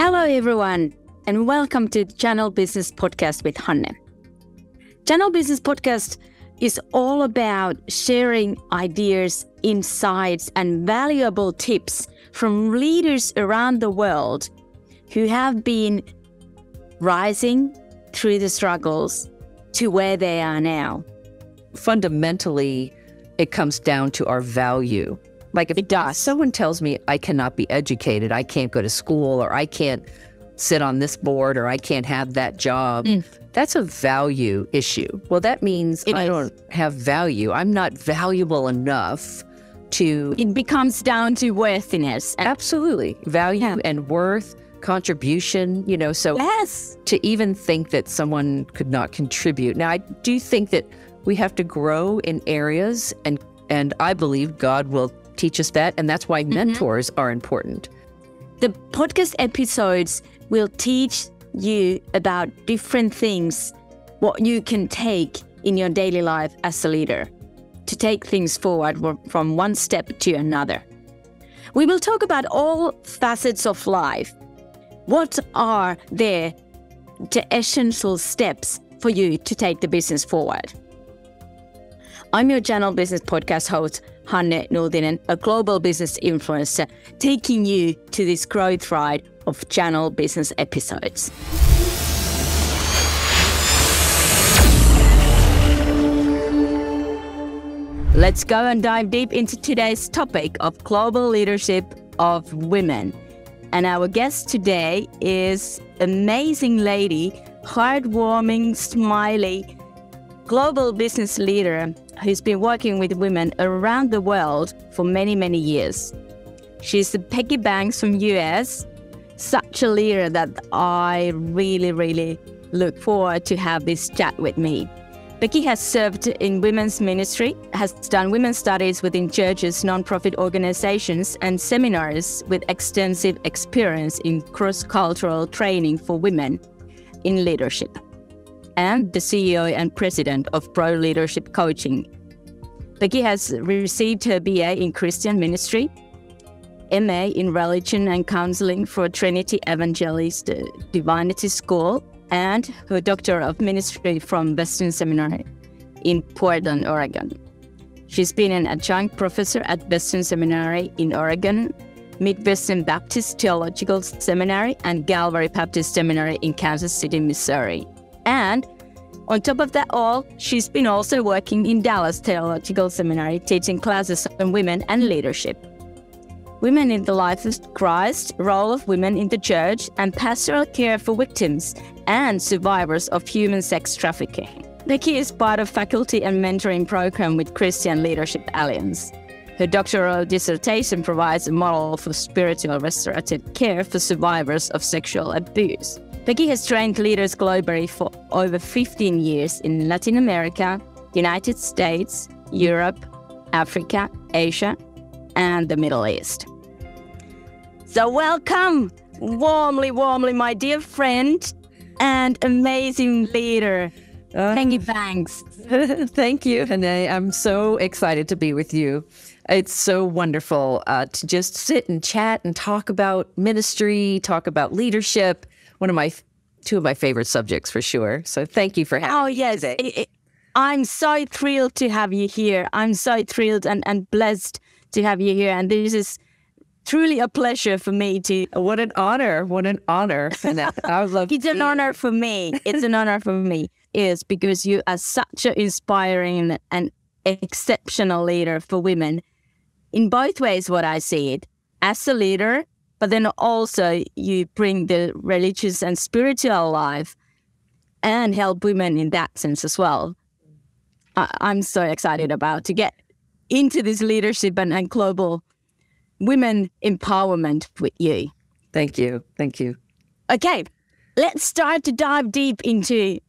Hello everyone, and welcome to the Channel Business Podcast with Hanne. Channel Business Podcast is all about sharing ideas, insights, and valuable tips from leaders around the world who have been rising through the struggles to where they are now. Fundamentally, it comes down to our value. Like if someone tells me I cannot be educated, I can't go to school, or I can't sit on this board, or I can't have that job, that's a value issue. Well, that means I don't have value. I'm not valuable enough to... It becomes down to worthiness. Absolutely. Value and worth, contribution, so yes. To even think that someone could not contribute. Now, I do think that we have to grow in areas, and I believe God will teach us that, and that's why mentors are important. The podcast episodes will teach you about different things, what you can take in your daily life as a leader to take things forward from one step to another. We will talk about all facets of life. What are the essential steps for you to take the business forward? I'm your Channel Business Podcast host, Hanne Nuutinen, a global business influencer, taking you to this growth ride of Channel Business episodes. Let's go and dive deep into today's topic of global leadership of women. And our guest today is amazing lady, heartwarming, smiley, global business leader who's been working with women around the world for many, many years. She's Peggy Banks from US, such a leader that I really look forward to have this chat with me. Peggy has served in women's ministry, has done women's studies within churches, nonprofit organizations, and seminaries with extensive experience in cross-cultural training for women in leadership, and the CEO and president of Pro Leadership Coaching. Peggy has received her BA in Christian Ministry, MA in Religion and Counseling for Trinity Evangelist Divinity School, and her Doctor of Ministry from Western Seminary in Portland, Oregon. She's been an adjunct professor at Western Seminary in Oregon, Midwestern Baptist Theological Seminary, and Calvary Baptist Seminary in Kansas City, Missouri. And on top of that all, she's been also working in Dallas Theological Seminary, teaching classes on women and leadership, women in the life of Christ, role of women in the church, and pastoral care for victims and survivors of human sex trafficking. Peggy is part of faculty and mentoring program with Christian Leadership Alliance. Her doctoral dissertation provides a model for spiritual restorative care for survivors of sexual abuse. Peggy has trained leaders globally for over 15 years in Latin America, United States, Europe, Africa, Asia, and the Middle East. So welcome, warmly, my dear friend and amazing leader, Peggy Banks. Thank you, Hanne. I'm so excited to be with you. It's so wonderful to just sit and chat and talk about ministry, talk about leadership. Two of my favorite subjects for sure. So thank you for having me today. I'm so thrilled to have you here. I'm so thrilled and blessed to have you here. And this is truly a pleasure for me to... What an honor. And I love It's an honor for me. It's an honor for me. It's because you are such an inspiring and exceptional leader for women. In both ways, what I see it, as a leader, but then also you bring the religious and spiritual life and help women in that sense as well. I'm so excited about to get into this leadership and global women empowerment with you. Thank you. Okay, let's start to dive deep into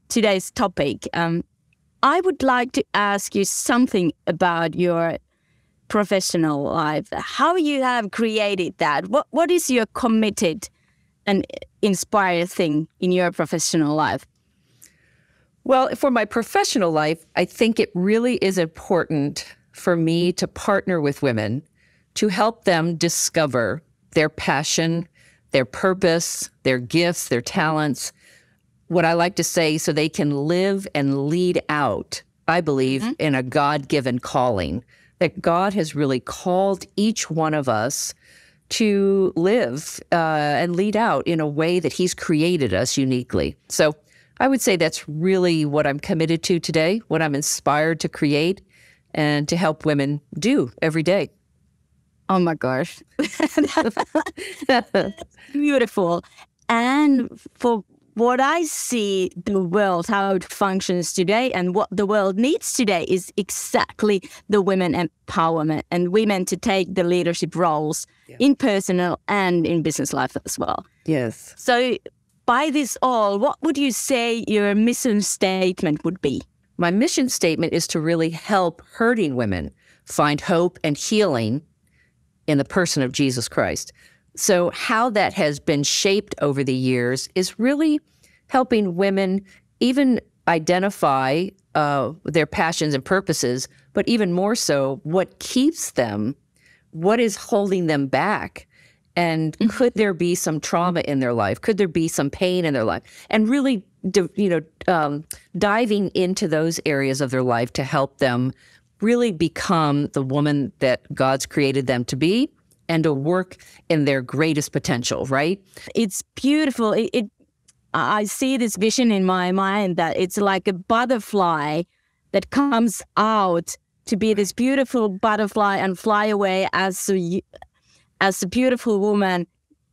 today's topic. I would like to ask you something about your professional life, how you have created that. What is your committed and inspired thing in your professional life? Well, for my professional life, I think it really is important for me to partner with women to help them discover their passion, their purpose, their gifts, their talents. What I like to say, so they can live and lead out, I believe, in a God-given calling, that God has really called each one of us to live and lead out in a way that he's created us uniquely. So I would say that's really what I'm committed to today, what I'm inspired to create and to help women do every day. Oh my gosh. Beautiful. And for what I see the world, how it functions today and what the world needs today is exactly the women empowerment and women to take the leadership roles in personal and in business life as well. Yes. So by this all, what would you say your mission statement would be? My mission statement is to really help hurting women find hope and healing in the person of Jesus Christ. So how that has been shaped over the years is really helping women even identify their passions and purposes, but even more so, what keeps them, what is holding them back, and could there be some trauma in their life? Could there be some pain in their life? And really, diving into those areas of their life to help them really become the woman that God's created them to be and to work in their greatest potential, right? It's beautiful. I see this vision in my mind that it's like a butterfly that comes out to be this beautiful butterfly and fly away as a beautiful woman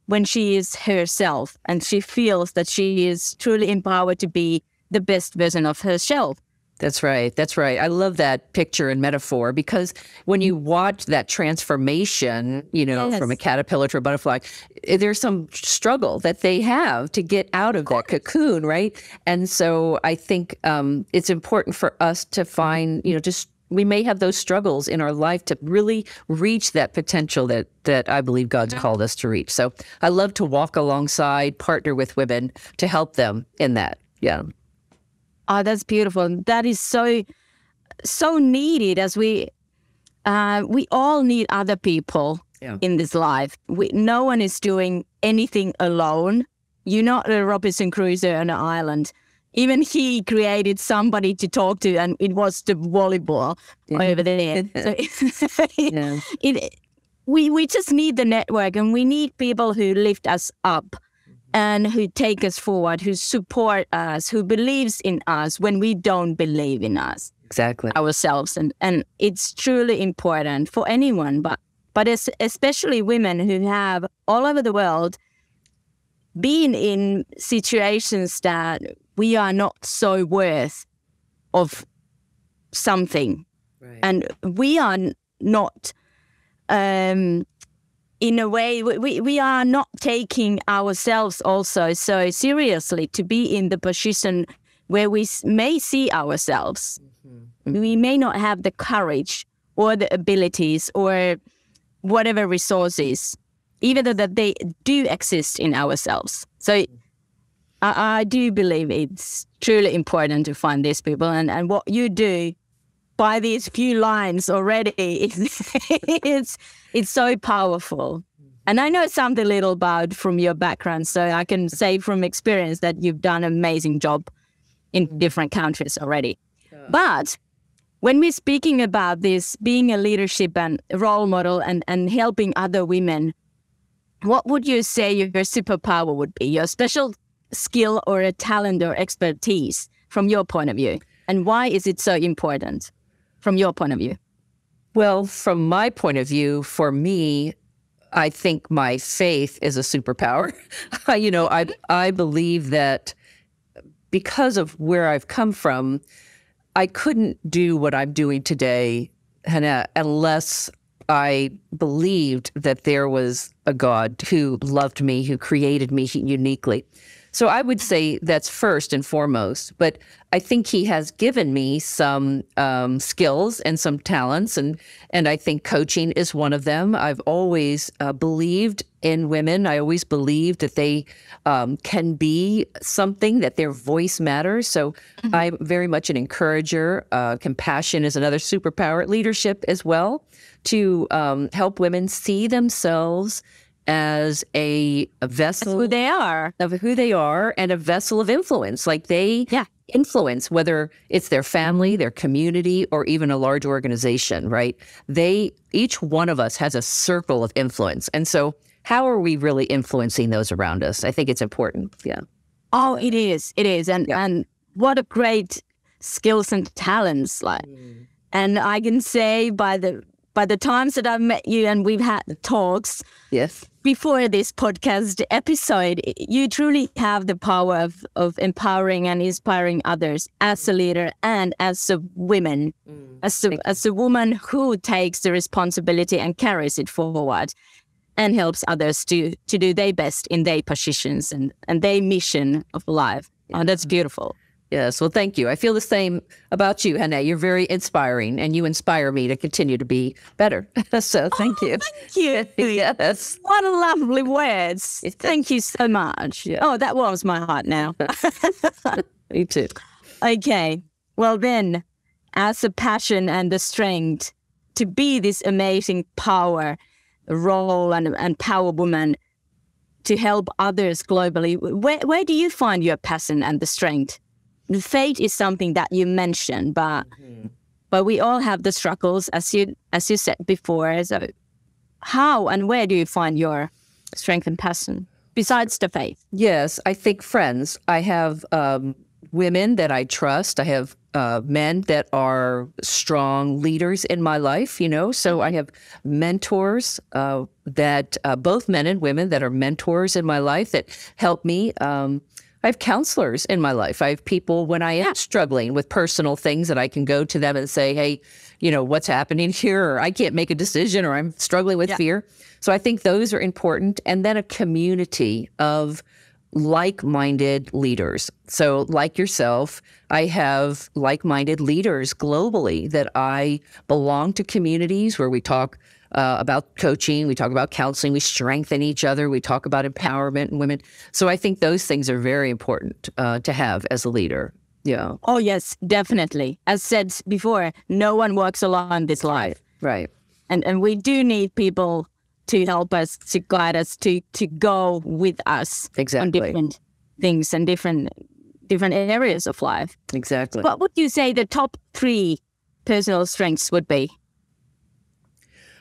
when she is herself and she feels that she is truly empowered to be the best version of herself. That's right. That's right. I love that picture and metaphor because when you watch that transformation, from a caterpillar to a butterfly, there's some struggle that they have to get out of that cocoon, right? And so I think it's important for us to find, we may have those struggles in our life to really reach that potential that I believe God's called us to reach. So I love to walk alongside, partner with women to help them in that. Yeah. Oh, that's beautiful. That is so needed as we all need other people in this life. No one is doing anything alone. You're not a Robinson Crusoe on an island. Even he created somebody to talk to, and it was the volleyball over there. So we just need the network, and we need people who lift us up and who take us forward, who support us, who believes in us when we don't believe in us. Exactly. Ourselves. And it's truly important for anyone, but especially women who have all over the world been in situations that we are not so worth of something. Right. And we are not, in a way, we are not taking ourselves also so seriously to be in the position where we may see ourselves. Mm-hmm. We may not have the courage or the abilities or whatever resources, even though that they do exist in ourselves. So I do believe it's truly important to find these people. And what you do by these few lines already, it's so powerful. And I know something little about from your background, so I can say from experience that you've done an amazing job in different countries already. Yeah. But when we're speaking about this, being a leadership and role model and helping other women, what would you say your superpower would be, your special skill or a talent or expertise from your point of view? And why is it so important from your point of view? Well, from my point of view, for me, I think my faith is a superpower. I believe that because of where I've come from, I couldn't do what I'm doing today, Hannah, unless I believed that there was a God who loved me, who created me uniquely. So I would say that's first and foremost. But I think he has given me some skills and some talents, and I think coaching is one of them. I've always believed in women. I always believed that they can be something, that their voice matters. So I'm very much an encourager. Compassion is another superpower. Leadership as well, to help women see themselves as a vessel That's who they are. of who they are and a vessel of influence. Like they influence, whether it's their family, their community, or even a large organization, right? Each one of us has a circle of influence. And so how are we really influencing those around us? I think it's important. Yeah. Oh, it is. It is. And what a great skills and talents. Like, and I can say by the times that I've met you and we've had talks before this podcast episode, you truly have the power of empowering and inspiring others as a leader and as a woman, as a woman who takes the responsibility and carries it forward and helps others to do their best in their positions and their mission of life. Oh, that's beautiful. Yes. Well, thank you. I feel the same about you, Hannah. You're very inspiring and you inspire me to continue to be better. So thank you. Thank you. Yes. What a lovely words. Thank you so much. Yeah. Oh, that warms my heart now. Me too. Okay. Well, then, as a passion and the strength to be this amazing power role and power woman to help others globally, where do you find your passion and the strength? The faith is something that you mentioned, but we all have the struggles, as you said before. So, how and where do you find your strength and passion besides the faith? Yes, I think friends. I have women that I trust. I have men that are strong leaders in my life. So I have mentors that both men and women that are mentors in my life that help me. I have counselors in my life. I have people when I am struggling with personal things that I can go to them and say, hey, what's happening here? Or I can't make a decision or I'm struggling with fear. So I think those are important. And then a community of like-minded leaders. So like yourself, I have like-minded leaders globally that I belong to communities where we talk about coaching, we talk about counseling, we strengthen each other, we talk about empowerment in women. So I think those things are very important to have as a leader. Yeah. Oh, yes, definitely. As said before, no one walks alone this life. Right. And we do need people to help us, to guide us, to go with us on different things and different areas of life. Exactly. What would you say the top 3 personal strengths would be?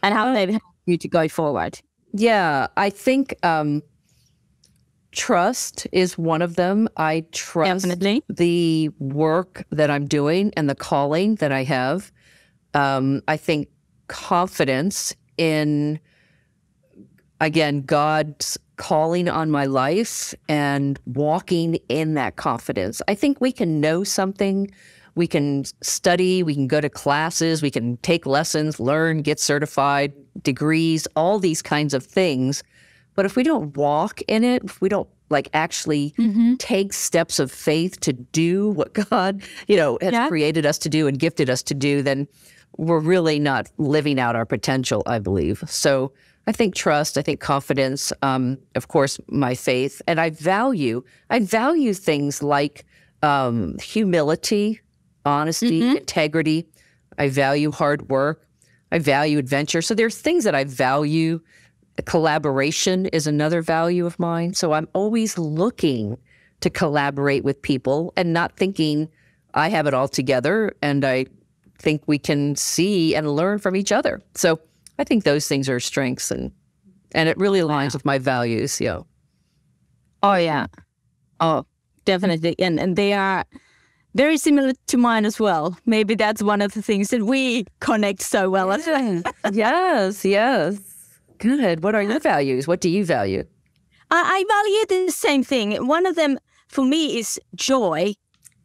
And how they've helped you to go forward? Yeah, I think trust is one of them. I trust the work that I'm doing and the calling that I have. I think confidence in, again, God's calling on my life and walking in that confidence. I think we can know something. We can study, we can go to classes, we can take lessons, learn, get certified, degrees, all these kinds of things. But if we don't walk in it, if we don't actually take steps of faith to do what God, has created us to do and gifted us to do, then we're really not living out our potential, I believe. So I think trust, I think confidence, of course, my faith. And I value things like humility, honesty, integrity. I value hard work. I value adventure. So there's things that I value. Collaboration is another value of mine. So I'm always looking to collaborate with people and not thinking I have it all together. And I think we can see and learn from each other. So I think those things are strengths and it really aligns with my values. Yeah. Oh, yeah. Oh, definitely. And they are very similar to mine as well. Maybe that's one of the things that we connect so well. Yes. Good. What are your values? What do you value? I value the same thing. One of them for me is joy.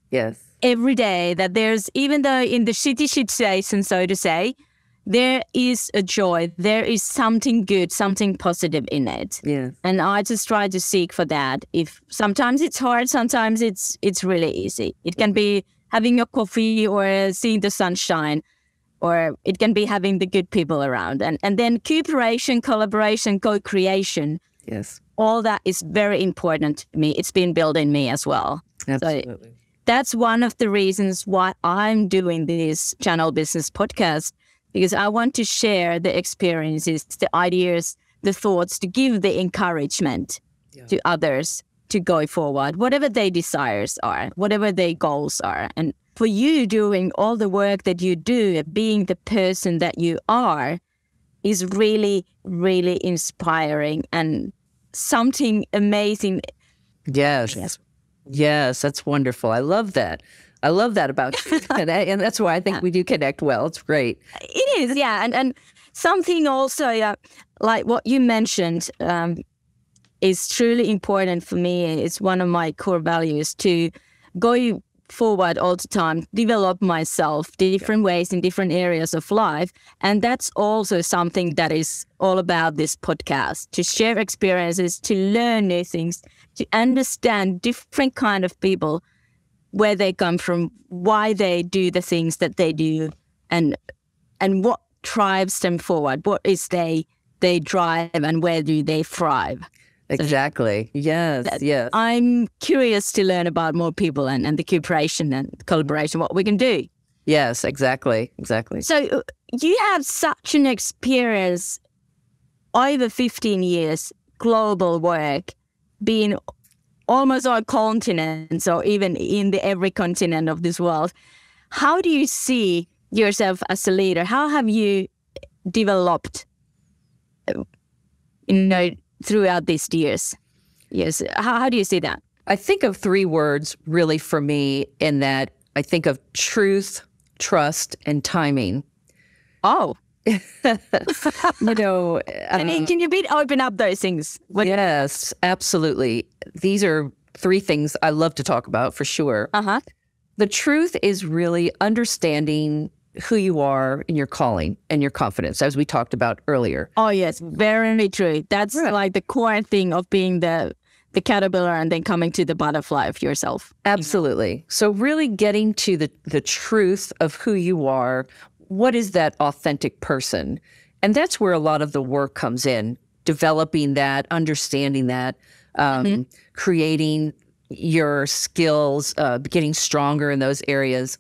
Yes. Every day that there's, even though in the shitty situation, so to say, there is a joy. There is something good, something positive in it. Yeah. And I just try to seek for that. If sometimes it's hard, sometimes it's really easy. It can be having a coffee or seeing the sunshine, or it can be having the good people around. And then cooperation, collaboration, co-creation. Yes. All that is very important to me. It's been built in me as well. Absolutely. So that's one of the reasons why I'm doing this Channel Business podcast, because I want to share the experiences, the ideas, the thoughts, to give the encouragement to others to go forward, whatever their desires are, whatever their goals are. And for you doing all the work that you do, being the person that you are, is really, really inspiring and something amazing. Yes. Yes, that's wonderful. I love that. I love that about you. And that's why I think we do connect well. It's great. It is, yeah. And something also, like what you mentioned, is truly important for me. It's one of my core values to go forward all the time, develop myself different ways in different areas of life. And that's also something that is all about this podcast, to share experiences, to learn new things, to understand different kind of people, where they come from, why they do the things that they do, and what drives them forward, what is they drive, and where do they thrive. Exactly. Yes. Yes. I'm curious to learn about more people and the cooperation and collaboration, what we can do. Yes, exactly. Exactly. So you have such an experience over 15 years, global work, being almost all continents, or even in every continent of this world. How do you see yourself as a leader? How have you developed, throughout these years? Yes. How do you see that? I think of three words really for me, in that I think of truth, trust, and timing. Oh. Can you open up those things? Yes, absolutely. These are three things I love to talk about for sure. Uh-huh. The truth is really understanding who you are in your calling and your confidence, as we talked about earlier. Oh, yes, very true. That's like the core thing of being the caterpillar and then coming to the butterfly of yourself. Absolutely. So really getting to the truth of who you are. What is that authentic person? And that's where a lot of the work comes in, developing that, understanding that, creating your skills, getting stronger in those areas.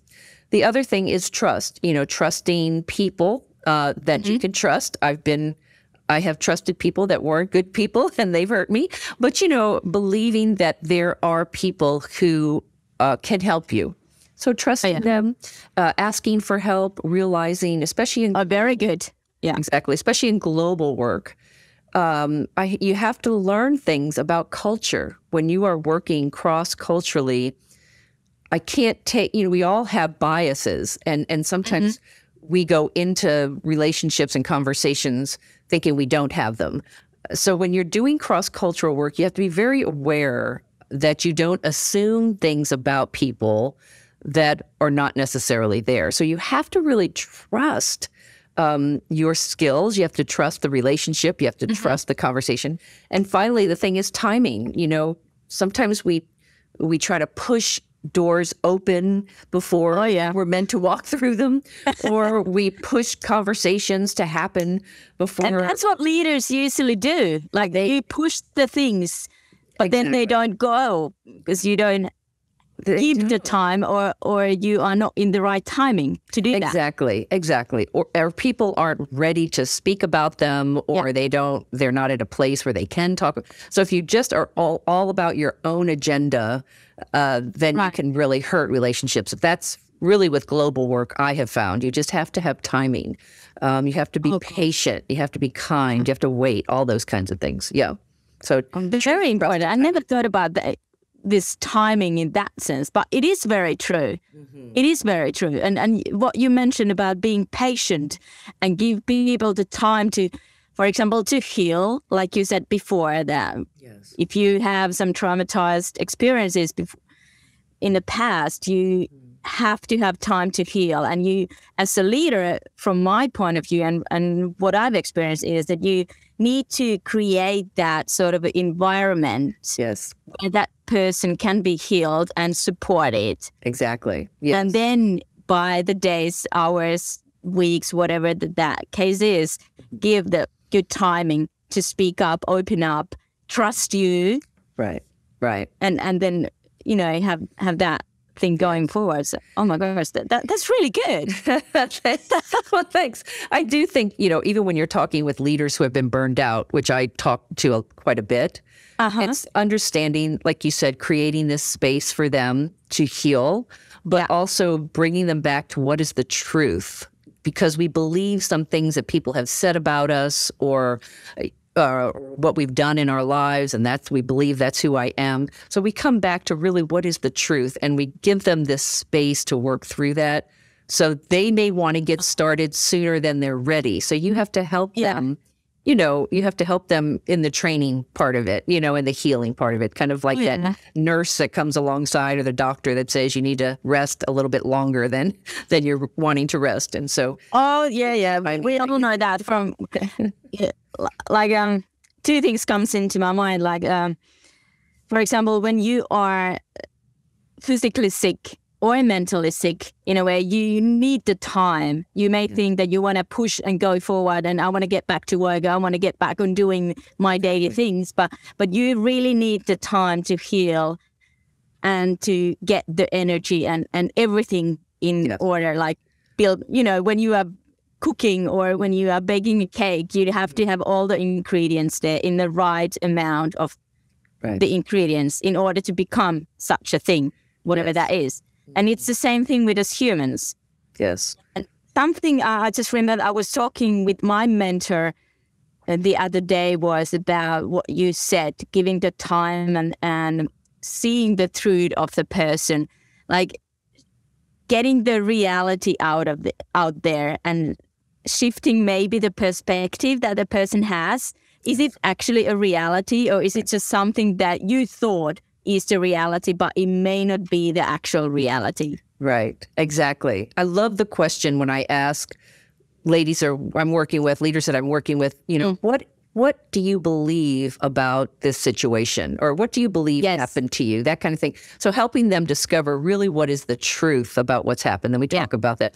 The other thing is trust, trusting people that you can trust. I have trusted people that weren't good people and they've hurt me, but, believing that there are people who can help you. So trusting them, asking for help, realizing, especially in... very good. Yeah, exactly. Especially in global work. You have to learn things about culture when you are working cross-culturally. I can't take, we all have biases, and sometimes we go into relationships and conversations thinking we don't have them. So when you're doing cross-cultural work, you have to be very aware that you don't assume things about people that are not necessarily there. So you have to really trust your skills. You have to trust the relationship. You have to trust the conversation. And finally, the thing is timing. Sometimes we try to push doors open before we're meant to walk through them, or we push conversations to happen before. And that's what leaders usually do. Like they push the things, but then they don't go because you don't give the time, or you are not in the right timing to do that. Exactly. Or people aren't ready to speak about them, or they're not at a place where they can talk. So if you just are all about your own agenda, then you can really hurt relationships. That's really with global work I have found. You just have to have timing. You have to be patient. You have to be kind. You have to wait, all those kinds of things. Yeah. So very important. I never thought about this timing in that sense, but it is very true. It is very true. And what you mentioned about being patient and give people the time to, for example, to heal, like you said before, that if you have some traumatized experiences in the past, you have to have time to heal. And you, as a leader, from my point of view, and what I've experienced is that you need to create that sort of environment where that person can be healed and supported. Exactly. Yes. And then by the days, hours, weeks, whatever that case is, give the good timing to speak up, open up, trust you. Right. And then, have that thing going forward. So, oh my gosh, that's really good. Well, thanks. I do think, even when you're talking with leaders who have been burned out, which I talk to quite a bit, it's understanding, like you said, creating this space for them to heal, but also bringing them back to what is the truth. Because we believe some things that people have said about us or what we've done in our lives, and we believe that's who I am. So we come back to really what is the truth, and we give them this space to work through that. So they may want to get started sooner than they're ready. So you have to help them. You have to help them in the training part of it, in the healing part of it, kind of like that nurse that comes alongside or the doctor that says you need to rest a little bit longer than you're wanting to rest. And so. Oh, yeah. We all know that from, two things comes into my mind. Like, for example, when you are physically sick or mentally sick, in a way, you need the time. You may think that you want to push and go forward, and I want to get back to work. I want to get back on doing my daily things, but you really need the time to heal and to get the energy and everything in order. Like build, when you are cooking or when you are baking a cake, you have to have all the ingredients there in the right amount of the ingredients in order to become such a thing, whatever that is. And it's the same thing with us humans. Yes. And something I just remember I was talking with my mentor the other day was about what you said, giving the time and seeing the truth of the person, like getting the reality out there and shifting maybe the perspective that the person has. Is it actually a reality, or is it just something that you thought is the reality, but it may not be the actual reality? Right. Exactly. I love the question when I ask leaders that I'm working with, what do you believe about this situation? Or what do you believe happened to you? That kind of thing. So helping them discover really what is the truth about what's happened. Then we talk about that.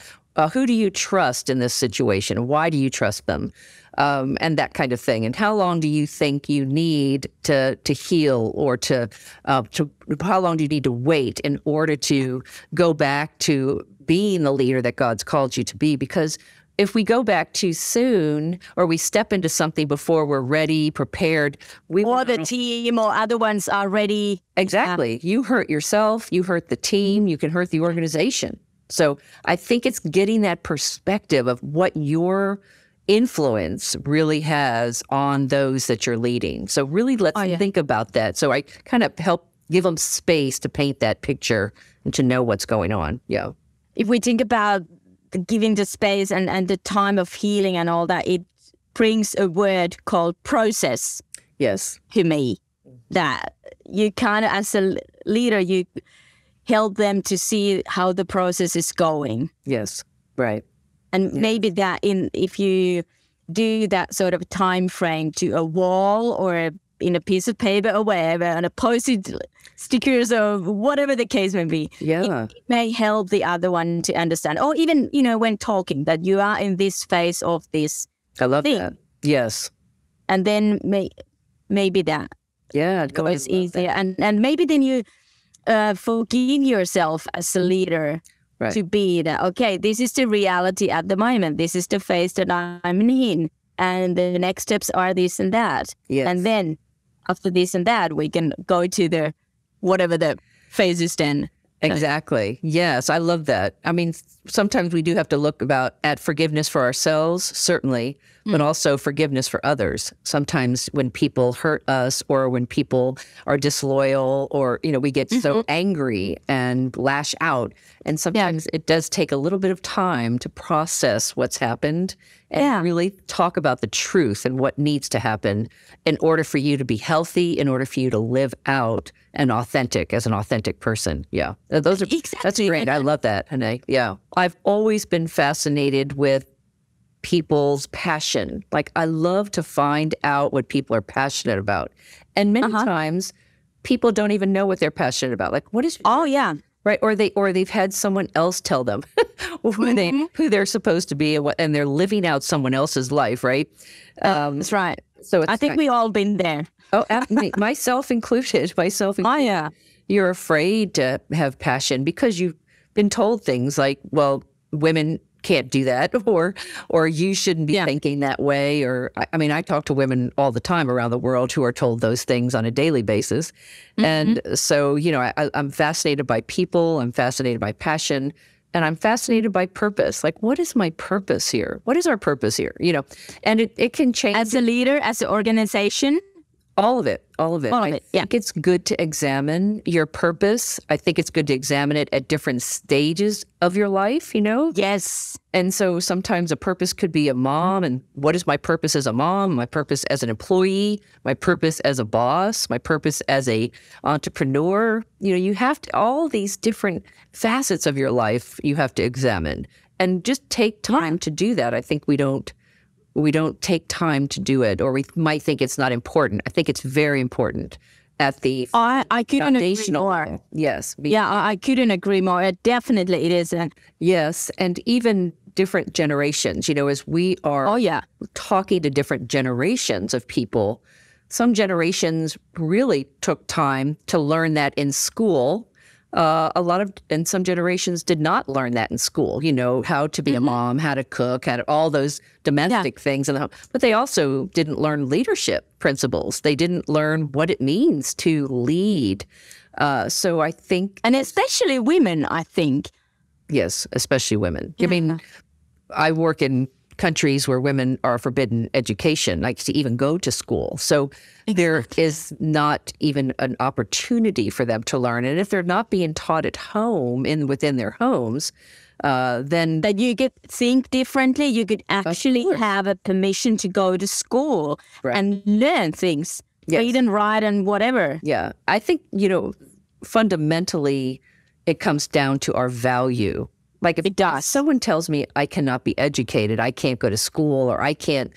Who do you trust in this situation? Why do you trust them? And that kind of thing. And how long do you think you need to heal, or to how long do you need to wait in order to go back to being the leader that God's called you to be? Because if we go back too soon, or we step into something before we're ready, prepared, or the team or other ones are ready. Exactly. You hurt yourself, you hurt the team, you can hurt the organization. So I think it's getting that perspective of what your influence really has on those that you're leading. So really let's think about that. So I kind of help give them space to paint that picture and to know what's going on. Yeah. If we think about giving the space and the time of healing and all that, it brings a word called process. Yes. To me, that you kind of, as a leader, you help them to see how the process is going. Yes. Right. And maybe that if you do that sort of time frame to a wall or in a piece of paper or wherever, and a post-it stickers or whatever the case may be, it may help the other one to understand. Or even, when talking, that you are in this phase of this I love thing. that. Yes. And then maybe that goes easier. And maybe then you forgive yourself as a leader. Right. To be that, okay, this is the reality at the moment. This is the phase that I'm in. And the next steps are this and that. Yes. And then after this and that, we can go to the whatever the phase is then. Exactly. Yes, I love that. I mean, sometimes we do have to look at forgiveness for ourselves, certainly, but also forgiveness for others. Sometimes when people hurt us, or when people are disloyal, or, we get so angry and lash out. And sometimes it does take a little bit of time to process what's happened and really talk about the truth and what needs to happen in order for you to be healthy, in order for you to live out an authentic person. Yeah. That's great. I love that, Hannah. Yeah. I've always been fascinated with people's passion. Like, I love to find out what people are passionate about. And many times people don't even know what they're passionate about. Like, what is... Oh, yeah. Right. Or they've had someone else tell them who they're supposed to be, and they're living out someone else's life. Right. That's right. So I think we all been there. Oh, myself included. Oh, yeah. you're afraid to have passion because you've been told things like, well, women can't do that, or you shouldn't be thinking that way. Or I mean, I talk to women all the time around the world who are told those things on a daily basis. And so, I'm fascinated by people, I'm fascinated by passion, and I'm fascinated by purpose. Like, what is my purpose here? What is our purpose here? And it can change. As a leader, as an organization? All of it. I think it's good to examine your purpose. I think it's good to examine it at different stages of your life, Yes. And so sometimes a purpose could be a mom. And what is my purpose as a mom? My purpose as an employee? My purpose as a boss? My purpose as a entrepreneur? You have to, all these different facets of your life you have to examine. And just take time to do that. I think we don't take time to do it, or we might think it's not important. I think it's very important at the I couldn't agree more. Level. Yes. I couldn't agree more. Definitely it is. Yes. And even different generations, as we are talking to different generations of people, some generations really took time to learn that in school. And some generations did not learn that in school, how to be a mom, how to cook, all those domestic things in the home. But they also didn't learn leadership principles. They didn't learn what it means to lead. So I think... And especially women, I think. Yes, especially women. I mean, I work in countries where women are forbidden education, like to even go to school. So there is not even an opportunity for them to learn. And if they're not being taught at home, within their homes, then... That you could think differently. You could actually have a permission to go to school and learn things, read and write and whatever. Yeah. I think, fundamentally, it comes down to our value. Like if someone tells me I cannot be educated, I can't go to school, or I can't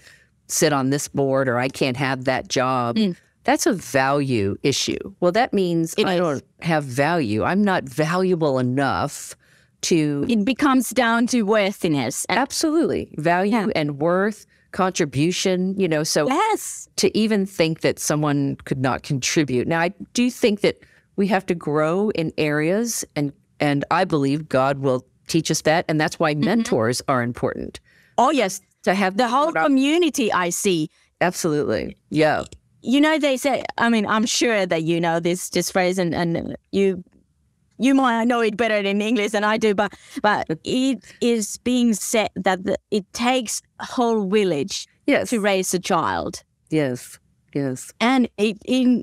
sit on this board, or I can't have that job, that's a value issue. Well, that means I don't have value. I'm not valuable enough to... It becomes down to worthiness. Absolutely. Value and worth, contribution, so to even think that someone could not contribute. Now, I do think that we have to grow in areas, and I believe God will teach us that, and that's why mentors are important. Oh, yes. To have the whole community, I see. Absolutely. Yeah. They say, I mean, I'm sure that you know this phrase, and you might know it better in English than I do, but it is being said that it takes a whole village to raise a child. Yes. Yes. And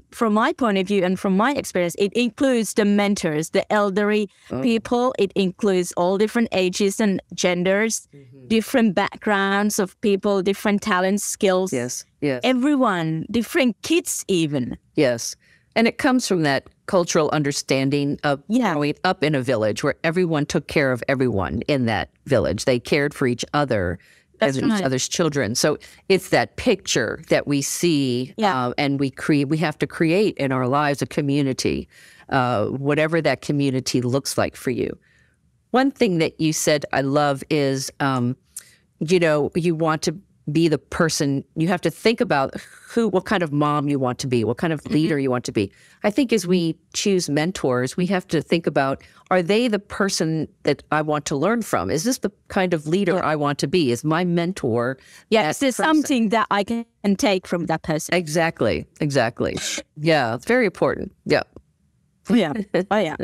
from my point of view and from my experience, it includes the mentors, the elderly people. It includes all different ages and genders, different backgrounds of people, different talents, skills. Yes. Everyone, different kids even. Yes. And it comes from that cultural understanding of growing up in a village where everyone took care of everyone in that village. They cared for each other. As each other's children. So it's that picture that we see, and we have to create in our lives a community, whatever that community looks like for you. One thing that you said I love is, you want to be the person, you have to think about what kind of mom you want to be, what kind of leader you want to be. I think as we choose mentors, we have to think about, are they the person that I want to learn from? Is this the kind of leader I want to be? Is my mentor is there something that I can take from that person? Exactly. Yeah, it's very important. Yeah. Yeah. Oh, yeah.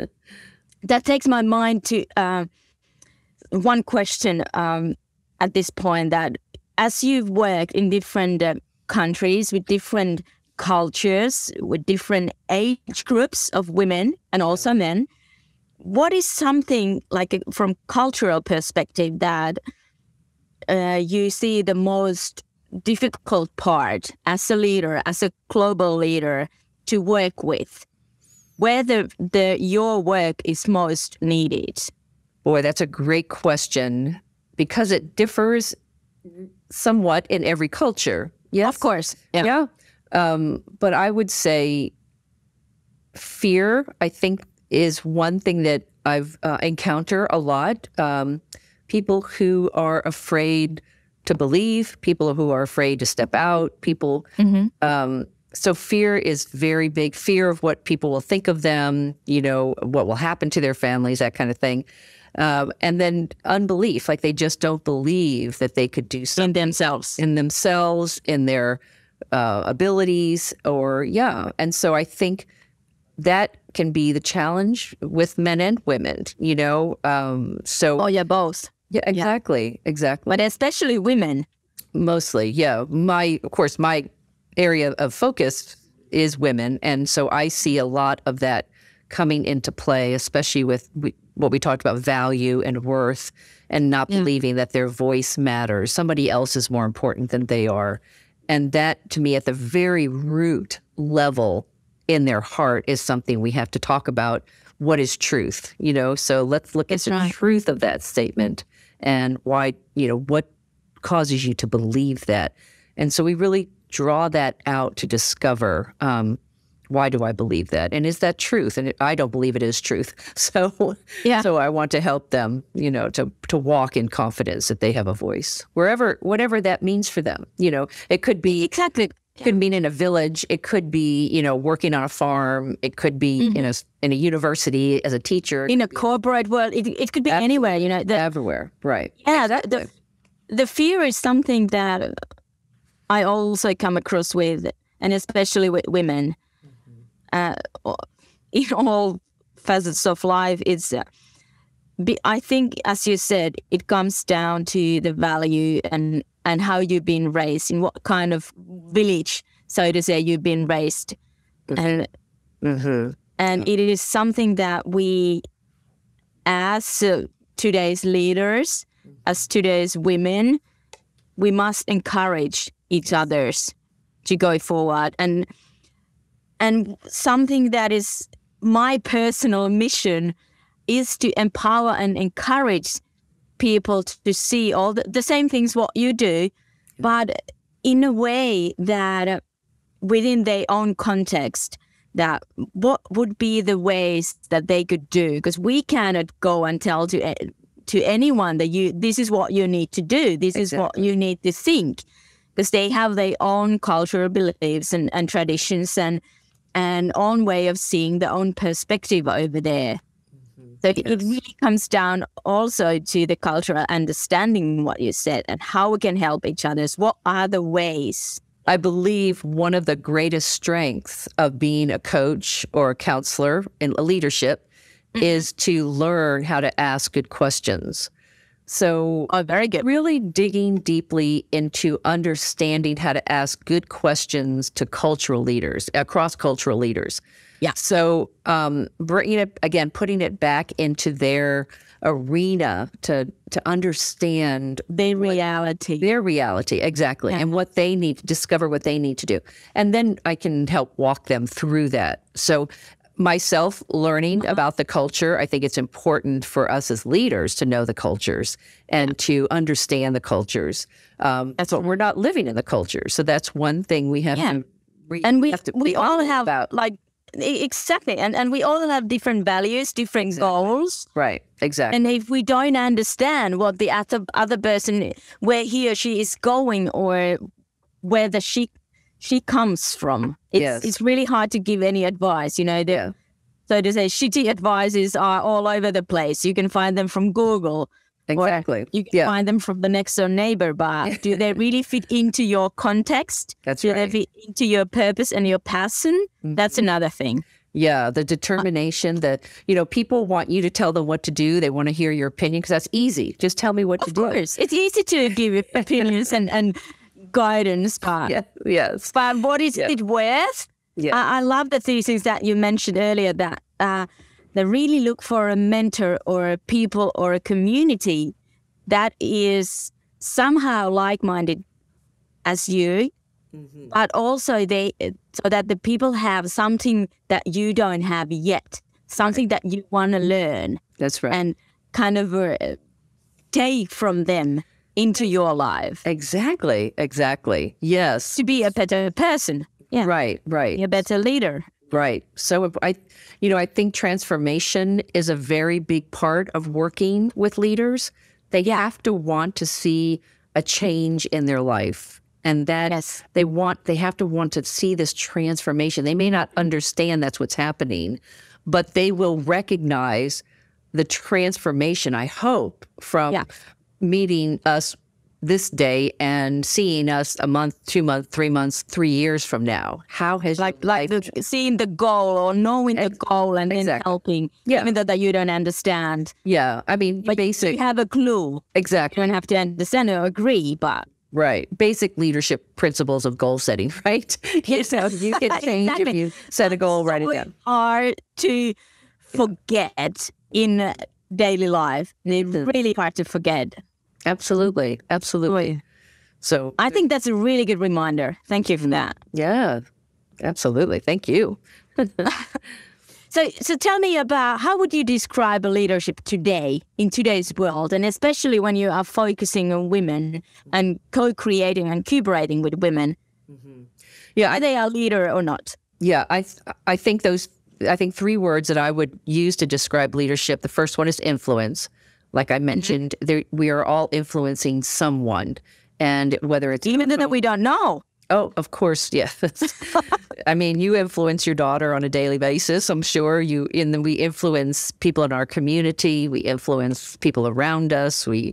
That takes my mind to one question at this point, that as you've worked in different countries with different cultures, with different age groups of women and also men, what is something like from cultural perspective that you see the most difficult part as a leader, as a global leader, to work with? Where your work is most needed? Boy, that's a great question, because it differs somewhat in every culture. Yes, of course. Yeah. But I would say fear, I think, is one thing that I've encountered a lot. People who are afraid to believe, people who are afraid to step out, people So fear is very big. Fear of what people will think of them, what will happen to their families, that kind of thing. And then unbelief, like they just don't believe that they could do something in themselves, in their abilities, And so I think that can be the challenge with men and women, Oh, yeah, both. Yeah, exactly. But especially women. Mostly, yeah. Of course, my area of focus is women. And so I see a lot of that coming into play, especially with what we talked about, value and worth, and not believing that their voice matters. Somebody else is more important than they are. And that, to me, at the very root level in their heart is something we have to talk about. What is truth? So let's look at the truth of that statement and why, what causes you to believe that. And so we really draw that out to discover, why do I believe that? And is that truth? And I don't believe it is truth. So I want to help them, to walk in confidence that they have a voice, whatever that means for them. It could be exactly. It could mean in a village. It could be, working on a farm. It could be in a university as a teacher. In a corporate world, it could be anywhere. Everywhere, right? Yeah, exactly. The fear is something that I also come across with, and especially with women. In all facets of life, I think, as you said, it comes down to the value and how you've been raised, in what kind of village, so to say, you've been raised. And it is something that we, as today's leaders, as today's women, we must encourage each others to go forward. And something that is my personal mission is to empower and encourage people to see all the same things what you do, but in a way that within their own context, that what would be the ways that they could do, because we cannot go and tell to anyone that this is what you need to do, this is what you need to think, because they have their own cultural beliefs and traditions and own way of seeing their own perspective over there. So it really comes down also to the cultural understanding, what you said, and how we can help each other. What are the ways? I believe one of the greatest strengths of being a coach or a counselor in leadership is to learn how to ask good questions. So very good. Really digging deeply into understanding how to ask good questions to cultural leaders, cross-cultural leaders. Yeah. So bringing it, again, putting it back into their arena to understand their reality. Their reality, exactly. And what they need to discover, what they need to do. And then I can help walk them through that. So myself learning about the culture, I think it's important for us as leaders to know the cultures and to understand the cultures. That's what we're not living in the culture. So that's one thing we have to we all have about. Exactly. And we all have different values, different goals. Right. Exactly. And if we don't understand what the other person, where he or she is going, or where she comes from, it's really hard to give any advice. So to say, shitty advices are all over the place. You can find them from Google. Exactly. You can find them from the next door neighbor, but do they really fit into your context? Do they fit into your purpose and your passion? That's another thing. Yeah, the determination that, people want you to tell them what to do. They want to hear your opinion because that's easy. Just tell me what to do. Of course. It's easy to give opinions and guidance, but, but what is it worth? Yeah. I love the things that you mentioned earlier, that they really look for a mentor or a people or a community that is somehow like-minded as you, but also so that the people have something that you don't have yet, something that you want to learn. That's right. And kind of take from them into your life. Exactly. Yes. To be a better person. Yeah. Right. Be a better leader. Right. So I think transformation is a very big part of working with leaders. They have to want to see a change in their life. And that Yes. they have to want to see this transformation. They may not understand that's what's happening, but they will recognize the transformation, I hope, from meeting us this day and seeing us a month, 2 months, 3 months, 3 years from now. How has seeing the goal or knowing the goal and then helping, even though that you don't understand. Yeah, I mean, But you have a clue. Exactly. You don't have to understand or agree, but right. Basic leadership principles of goal setting, right? You can change if you set a goal, write it down. Hard to forget in daily life. It's really hard to forget. Absolutely. Absolutely. So I think that's a really good reminder. Thank you for that. Yeah, absolutely. Thank you. So tell me about, how would you describe leadership today, in today's world, and especially when you are focusing on women and co-creating and cooperating with women? Yeah, are they a leader or not? Yeah, I think 3 words that I would use to describe leadership. The first one is influence. Like I mentioned, we are all influencing someone, and whether it's even that we don't know. Oh, of course, yeah. I mean, you influence your daughter on a daily basis. I'm sure we influence people in our community. We influence people around us. We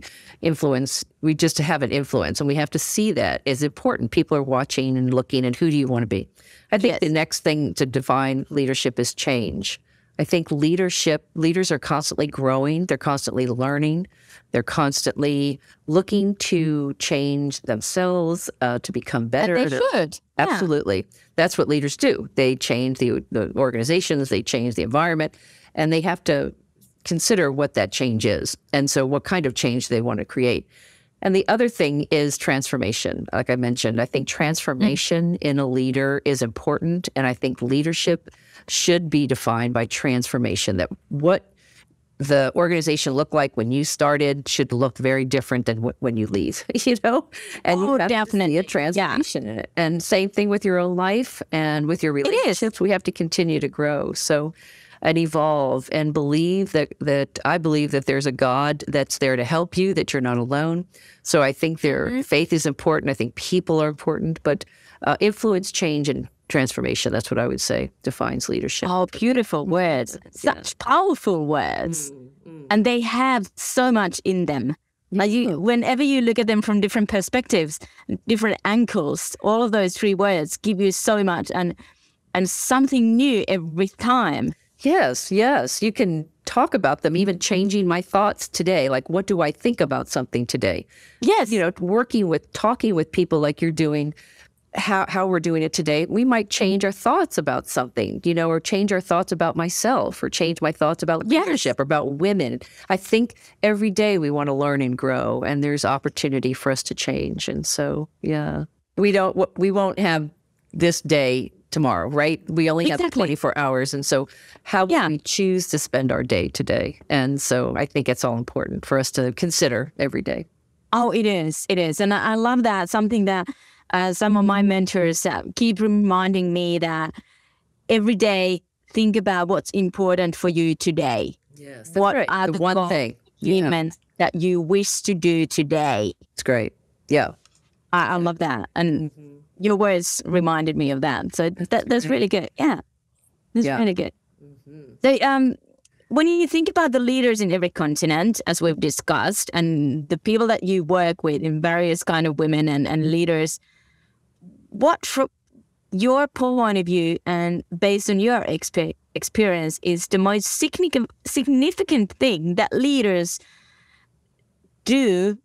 just have an influence, and we have to see that as important. People are watching and looking, and who do you want to be? I think the next thing to define leadership is change. I think leaders are constantly growing. They're constantly learning. They're constantly looking to change themselves, to become better. And they should. Absolutely. That's what leaders do. They change the organizations, they change the environment, and they have to consider what that change is. And so what kind of change they want to create. And the other thing is transformation. Like I mentioned, I think transformation in a leader is important. And I think leadership should be defined by transformation, that what the organization looked like when you started should look very different than when you leave, you know? And you have definitely to see a transformation in it. And same thing with your own life and with your relationships. We have to continue to grow. So and evolve and believe that I believe that there's a God that's there to help you, that you're not alone. So I think their faith is important. I think people are important, but influence, change, and transformation, that's what I would say defines leadership. Oh, beautiful words. Such powerful words. And they have so much in them. Like whenever you look at them from different perspectives, different angles, all of those 3 words give you so much and something new every time. Yes, yes. You can talk about them, even changing my thoughts today. Like, what do I think about something today? Yes. You know, talking with people like you're doing, how we're doing it today, we might change our thoughts about something, you know, or change our thoughts about myself, or change my thoughts about leadership, or about women. I think every day we want to learn and grow, and there's opportunity for us to change. And so, yeah, we won't have this day tomorrow, right? We only have 24 hours. And so how will we choose to spend our day today? And so I think it's all important for us to consider every day. Oh, it is. It is. And I love that. Something that some of my mentors keep reminding me that every day, think about what's important for you today. Yes, that's what right. are the one thing that you wish to do today? It's great. Yeah. I love that. And your words reminded me of that. So that's really good. Yeah. That's really good. So when you think about the leaders in every continent, as we've discussed, and the people that you work with in various kind of women and leaders, what from your point of view and based on your experience is the most significant thing that leaders do,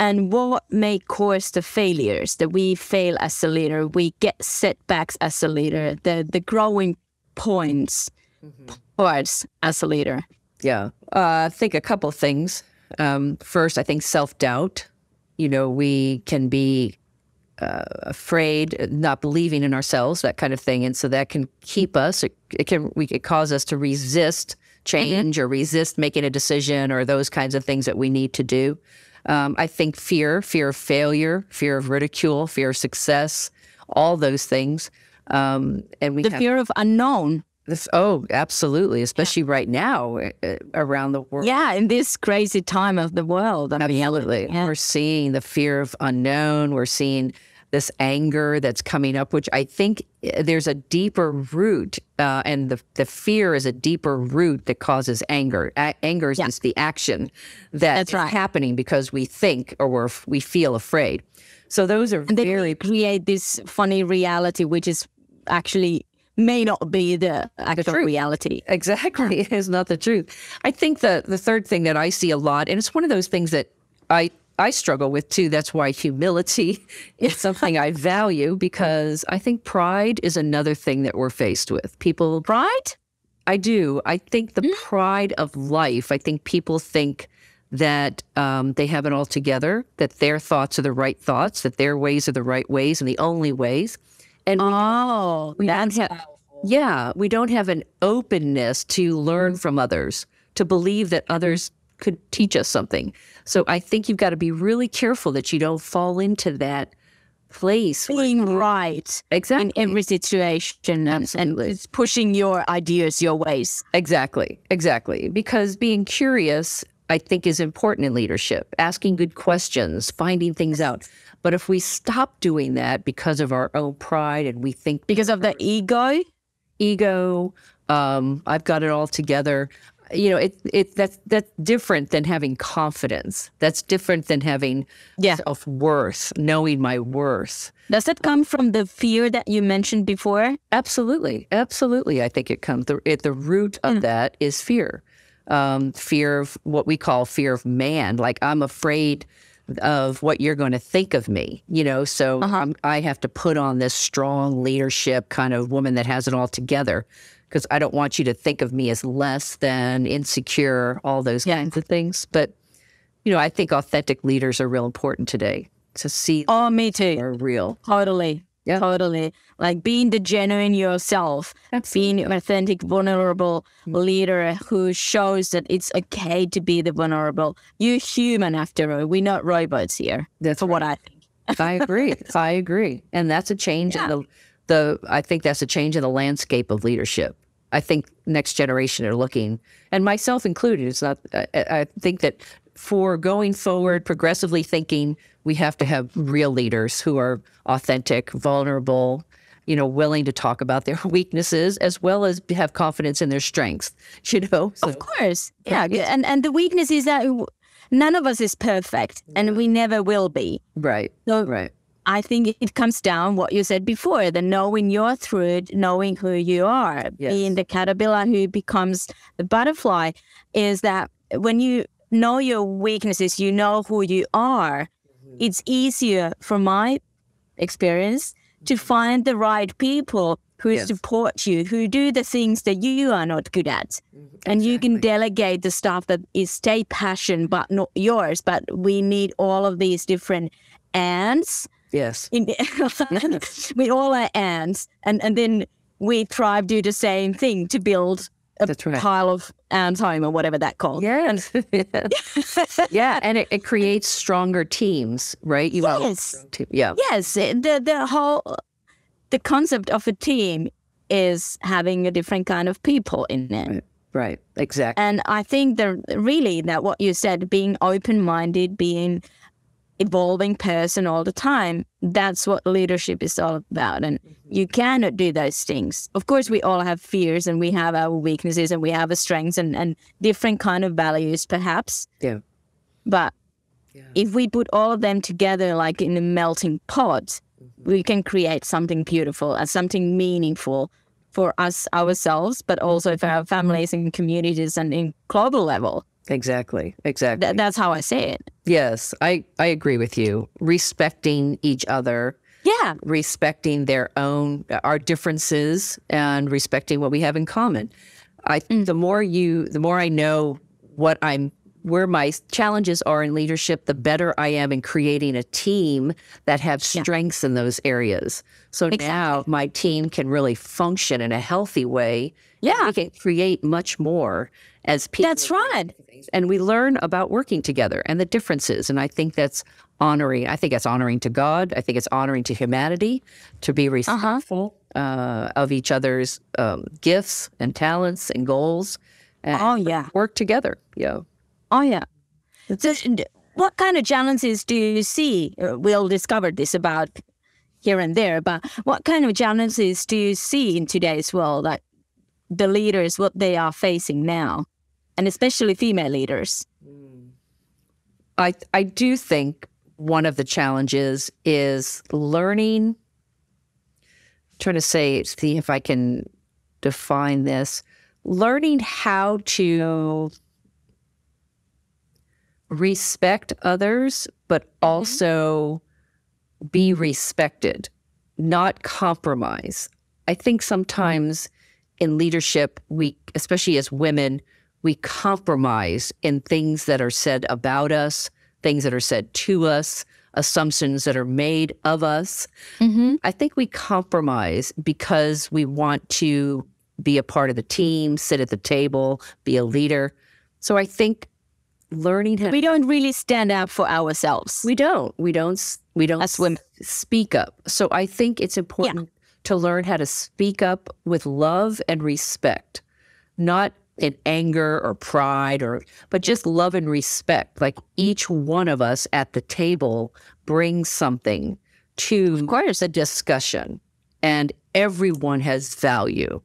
and what may cause the failures that we fail as a leader, we get setbacks as a leader, the growing points towards as a leader? Yeah, I think a couple of things. First, I think self-doubt. You know, we can be afraid, not believing in ourselves, that kind of thing. And so that can keep us, it can cause us to resist change or resist making a decision or those kinds of things that we need to do. I think fear of failure, fear of ridicule, fear of success, all those things. And the fear of unknown. Oh, absolutely. Especially right now around the world. Yeah, in this crazy time of the world. Absolutely. Yeah. We're seeing the fear of unknown. We're seeing this anger that's coming up, which I think there's a deeper root, and the fear is a deeper root that causes anger. Anger is just the action that's happening because we think or we feel afraid. So those are they create this funny reality, which is actually may not be the actual reality. Exactly. It is not the truth. I think the third thing that I see a lot, and it's one of those things that I struggle with too. That's why humility is something I value, because I think pride is another thing that we're faced with. People. Pride? I do. I think the pride of life, I think people think that they have it all together, that their thoughts are the right thoughts, that their ways are the right ways and the only ways. And we don't have an openness to learn from others, to believe that others could teach us something. So I think you've got to be really careful that you don't fall into that place. Being right. Exactly. In every situation. And it's pushing your ideas, your ways. Exactly. Because being curious, I think, is important in leadership. Asking good questions, finding things out. But if we stop doing that because of our own pride and we think... Because of the ego, I've got it all together. That's different than having confidence. That's different than having self-worth, knowing my worth. Does that come from the fear that you mentioned before? Absolutely. I think it comes. The root of that is fear. Fear of what we call fear of man. Like, I'm afraid of what you're going to think of me, so I have to put on this strong leadership kind of woman that has it all together, because I don't want you to think of me as less than, insecure, all those kinds of things. But, I think authentic leaders are real important today, to see. Oh, me too. Are real. Totally. Yeah. Totally. Like being the genuine yourself, being an authentic, vulnerable leader who shows that it's okay to be the vulnerable. You're human after all. We're not robots here. That's what I think. I agree. And that's a change in I think that's a change in the landscape of leadership. I think next generation are looking, and myself included, it's not, I think that for going forward, progressively thinking, we have to have real leaders who are authentic, vulnerable, willing to talk about their weaknesses as well as have confidence in their strengths, So, of course. Yeah. And the weakness is that none of us is perfect, and we never will be. Right. So right. I think it comes down what you said before, the knowing your truth, knowing who you are, being the caterpillar who becomes the butterfly, is that when you know your weaknesses, you know who you are. It's easier, from my experience, to find the right people who support you, who do the things that you are not good at. And you can delegate the stuff that is state passion, but not yours. But we need all of these different ants. Yes. We all are ants. And then we try to do the same thing to build a pile of ants home, or whatever that called. Yes. And it creates stronger teams, right? Yes. Yeah. Yes. The concept of a team is having a different kind of people in it. Right. Exactly. And I think that what you said, being open-minded, being evolving person all the time, that's what leadership is all about. And you cannot do those things. Of course, we all have fears, and we have our weaknesses, and we have our strengths, and different kind of values, perhaps. Yeah. But if we put all of them together like in a melting pot, we can create something beautiful and something meaningful for us ourselves, but also for our families and communities and in global level. Exactly. That's how I say it. Yes, I agree with you. Respecting each other. Yeah. Respecting our differences, and respecting what we have in common. The more I know where my challenges are in leadership, the better I am in creating a team that have strengths in those areas. So now my team can really function in a healthy way. Yeah. We can create much more as people. That's right. And we learn about working together and the differences. And I think that's honoring. I think it's honoring to God. I think it's honoring to humanity, to be respectful of each other's gifts and talents and goals. And work together. Yeah. Oh, yeah. So what kind of challenges do you see? We'll discover this about here and there. But what kind of challenges do you see in today's world, like the leaders, what they are facing now, and especially female leaders? I do think one of the challenges is learning, trying to see if I can define this, learning how to respect others, but also be respected, not compromise. I think sometimes in leadership, we, especially as women, we compromise in things that are said about us, things that are said to us, assumptions that are made of us. I think we compromise because we want to be a part of the team, sit at the table, be a leader. So I think learning how we don't really stand up for ourselves. We don't as women speak up. So I think it's important to learn how to speak up with love and respect, not in anger or pride, but just love and respect. Like each one of us at the table brings something to, of course, a discussion, and everyone has value,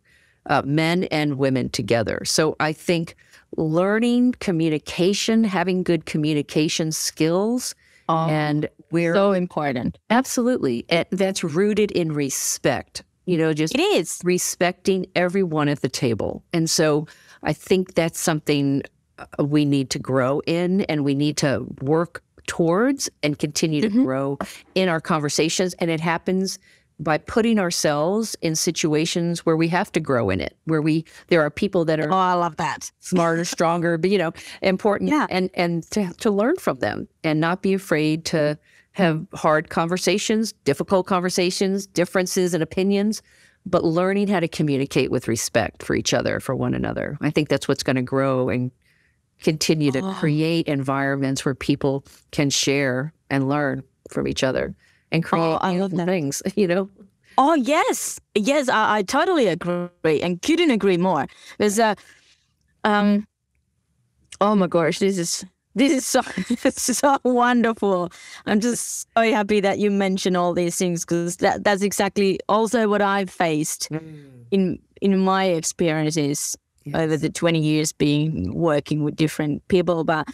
men and women together. So I think learning communication, having good communication skills, and we're so important. Absolutely. And that's rooted in respect. Just it is respecting everyone at the table. And so I think that's something we need to grow in, and we need to work towards and continue to grow in our conversations. And it happens by putting ourselves in situations where we have to grow in it, where there are people that are I love that. smarter, stronger, but, important, and to learn from them and not be afraid to have hard conversations, difficult conversations, differences in opinions, but learning how to communicate with respect for each other, for one another. I think that's what's going to grow and continue to create environments where people can share and learn from each other and create I love that. things, Oh, yes. Yes, I totally agree and couldn't agree more. There's oh my gosh, this is so so wonderful. I'm just so happy that you mentioned all these things, because that's exactly also what I've faced in my experiences over the 20 years working with different people, but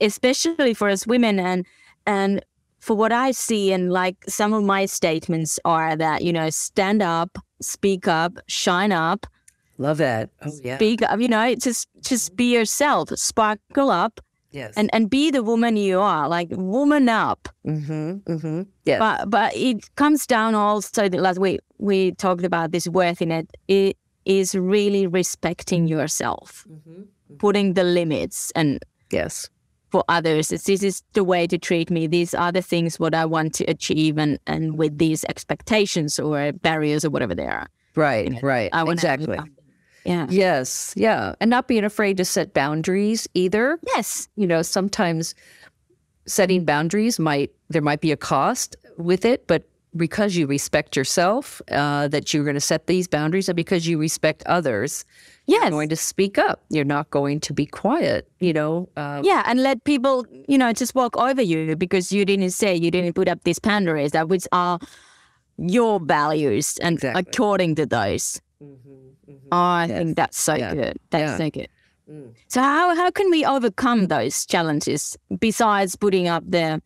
especially for us women, and for what I see, and like some of my statements are that, stand up, speak up, shine up. Love that. Oh yeah. Speak up, just be yourself, sparkle up. Yes. And be the woman you are, like woman up. Yes. But it comes down also, last week we talked about this worthiness. It is really respecting yourself, putting the limits, and yes, for others, this is the way to treat me. These are the things what I want to achieve, and with these expectations or barriers or whatever they are. Right, right. Exactly. Yeah. Yes. Yeah. And not being afraid to set boundaries either. Yes. Sometimes setting boundaries there might be a cost with it, but because you respect yourself, that you're going to set these boundaries, and because you respect others, you're going to speak up. You're not going to be quiet, and let people, just walk over you because you didn't put up these boundaries which are your values, and according to those. I think that's so good. That's so good. So how can we overcome those challenges besides putting up the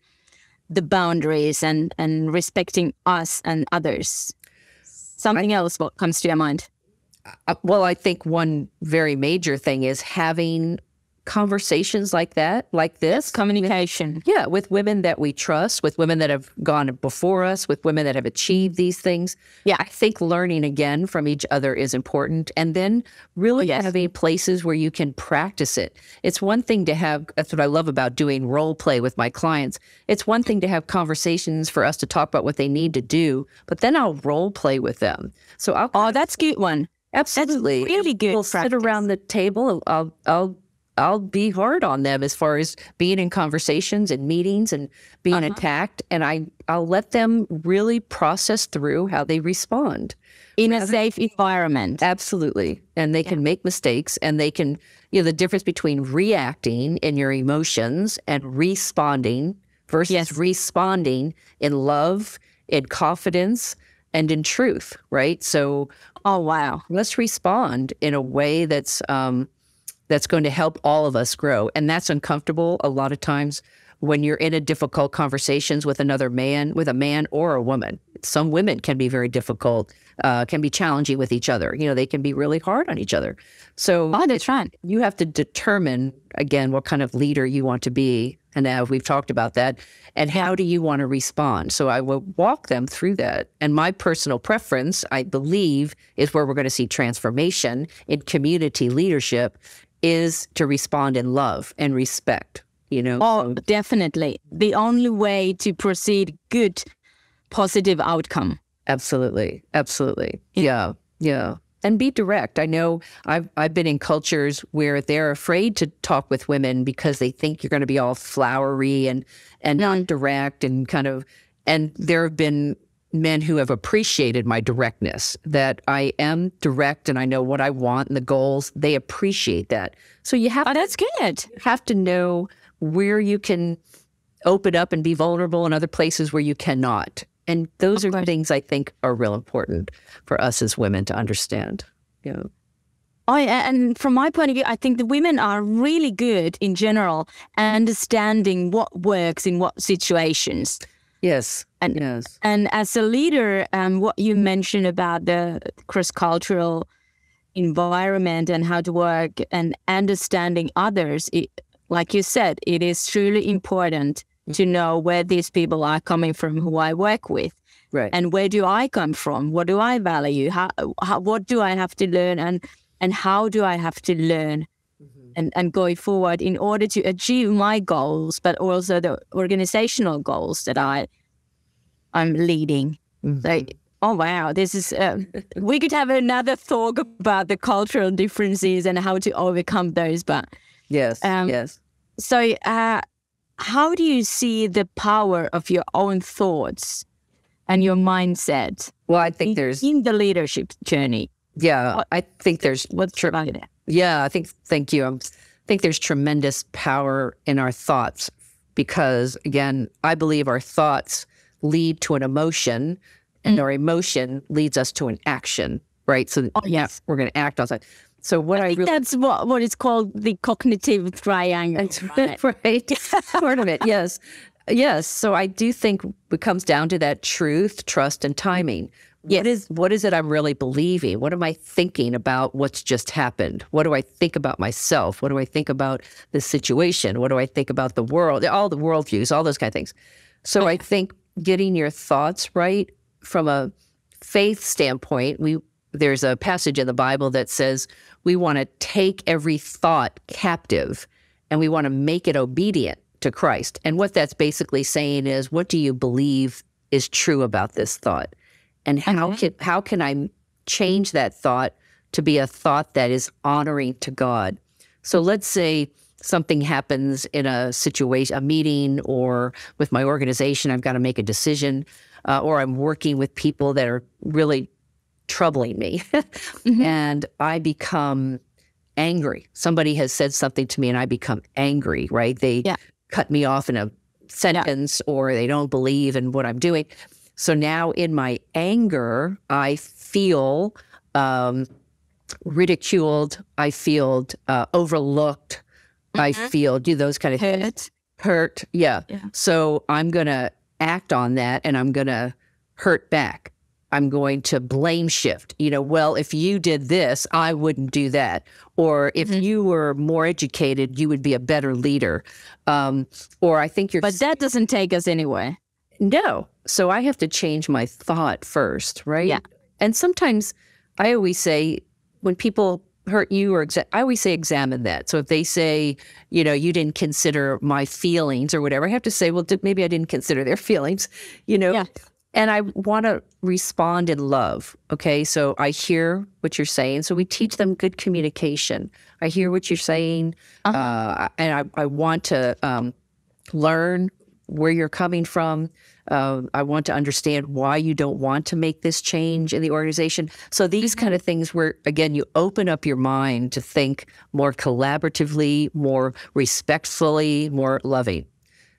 boundaries and respecting us and others? Something else what comes to your mind? Well, I think one very major thing is having conversations like this. Communication. With women that we trust, with women that have gone before us, with women that have achieved these things. Yeah, I think learning again from each other is important. And then really having places where you can practice it. It's one thing to have, that's what I love about doing role play with my clients. It's one thing to have conversations for us to talk about what they need to do, but then I'll role play with them. So that's a good one. Absolutely. That's really good. We'll sit around the table. I'll be hard on them as far as being in conversations and meetings and being attacked. And I'll let them really process through how they respond. In a safe environment. Absolutely. And they can make mistakes, and they can, the difference between reacting in your emotions and responding versus responding in love in confidence and in truth, right? So, Oh, wow. let's respond in a way that's going to help all of us grow. And that's uncomfortable a lot of times when you're in a difficult conversations with another man, with a man or a woman. Some women can be very difficult, can be challenging with each other. You know, they can be really hard on each other. So That's right. you have to determine, again, what kind of leader you want to be. And now we've talked about that. And how do you want to respond? So I will walk them through that. And my personal preference, I believe, is where we're going to see transformation in community leadership is to respond in love and respect, you know? Oh, definitely. The only way to proceed good, positive outcome. Absolutely. Absolutely. Yeah. Yeah. And be direct. I know I've been in cultures where they're afraid to talk with women because they think you're going to be all flowery and not direct and kind of, and there have been men who have appreciated my directness, that I am direct and I know what I want and the goals. They appreciate that. So you have that's good. You have to know where you can open up and be vulnerable and other places where you cannot. And those are things I think are real important for us as women to understand. You know. Oh, yeah, and from my point of view, I think the women are really good in general at understanding what works in what situations. Yes. And, yes. And as a leader, what you mentioned about the cross-cultural environment and how to work and understanding others, like you said, it is truly important to know where these people are coming from who I work with. Right. And where do I come from? What do I value? What do I have to learn? And how do I have to learn and go forward in order to achieve my goals, but also the organizational goals that I'm leading. Like, oh, wow, this is, we could have another talk about the cultural differences and how to overcome those. But yes, yes. So how do you see the power of your own thoughts and your mindset? Well, I think there's in the leadership journey. Yeah, I think there's what's about it. Yeah, thank you. I think there's tremendous power in our thoughts because, again, I believe our thoughts lead to an emotion and our emotion leads us to an action, right? So we're going to act on something. So I think that's what is called the cognitive triangle. That's right. Part of it, yes. Yes. So I do think it comes down to that truth, trust, and timing. Yes. What is it I'm really believing? What am I thinking about what's just happened? What do I think about myself? What do I think about the situation? What do I think about the world? All the worldviews, all those kind of things. So I think getting your thoughts right from a faith standpoint, there's a passage in the Bible that says we want to take every thought captive and we want to make it obedient to Christ. And what that's basically saying is, what do you believe is true about this thought? And how can I change that thought to be a thought that is honoring to God? So let's say something happens in a situation, a meeting, or with my organization, I've got to make a decision, or I'm working with people that are really troubling me, and I become angry. Somebody has said something to me and I become angry, right? They cut me off in a sentence or they don't believe in what I'm doing. So now in my anger, I feel ridiculed. I feel overlooked. I feel those kind of things. Hurt. Yeah. So I'm going to act on that and I'm going to hurt back. I'm going to blame shift. Well, if you did this, I wouldn't do that. Or if you were more educated, you would be a better leader. Or I think you're... But that doesn't take us anywhere. No. So I have to change my thought first, right? Yeah. And sometimes I always say when people hurt you I always say examine that. So if they say, you didn't consider my feelings or whatever, I have to say, well, maybe I didn't consider their feelings, Yeah. And I want to respond in love, okay? So I hear what you're saying. So we teach them good communication. I hear what you're saying, and I want to learn where you're coming from. I want to understand why you don't want to make this change in the organization. So these kind of things where, again, you open up your mind to think more collaboratively, more respectfully, more loving.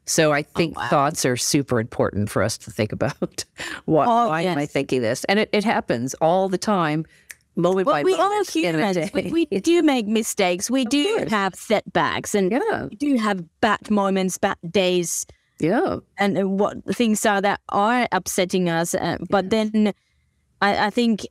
So I think thoughts are super important for us to think about. Why am I thinking this? And it happens all the time, moment by we moment. all humans. We do make mistakes. We do have setbacks, and we do have bad moments, bad days. Yeah. And what things are that are upsetting us. But then I think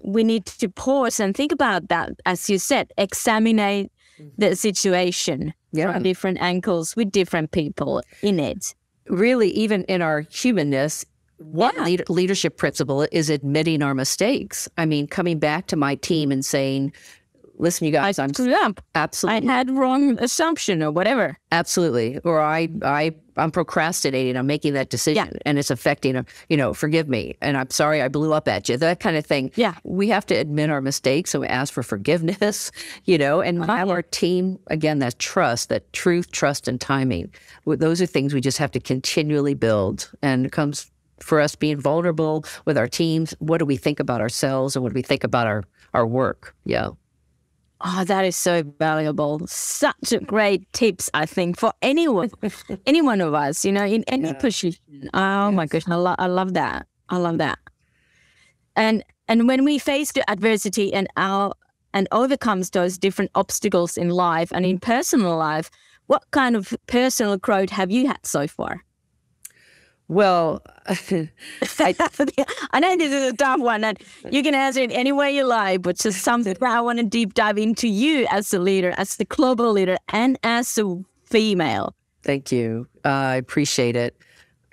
we need to pause and think about that, as you said, examine the situation from different angles with different people in it. Really, even in our humanness, one leadership principle is admitting our mistakes. I mean, coming back to my team and saying, listen, you guys, I'm screwed up. Absolutely. I had wrong assumption or whatever. Absolutely. Or I'm procrastinating. I'm making that decision and it's affecting, forgive me. And I'm sorry I blew up at you. That kind of thing. Yeah. We have to admit our mistakes and ask for forgiveness, and have our team, again, that trust, that truth, trust, and timing. Those are things we just have to continually build. And it comes for us being vulnerable with our teams. What do we think about ourselves and what do we think about our work? Yeah. Oh, that is so valuable. Such a great tips, I think, for any one of us, in any position. Oh my gosh, I love that. I love that. And when we face the adversity and overcomes those different obstacles in life and in personal life, what kind of personal growth have you had so far? Well, I know this is a tough one, and you can answer it any way you like, but just something I want to deep dive into you as a leader, as the global leader, and as a female. Thank you. I appreciate it.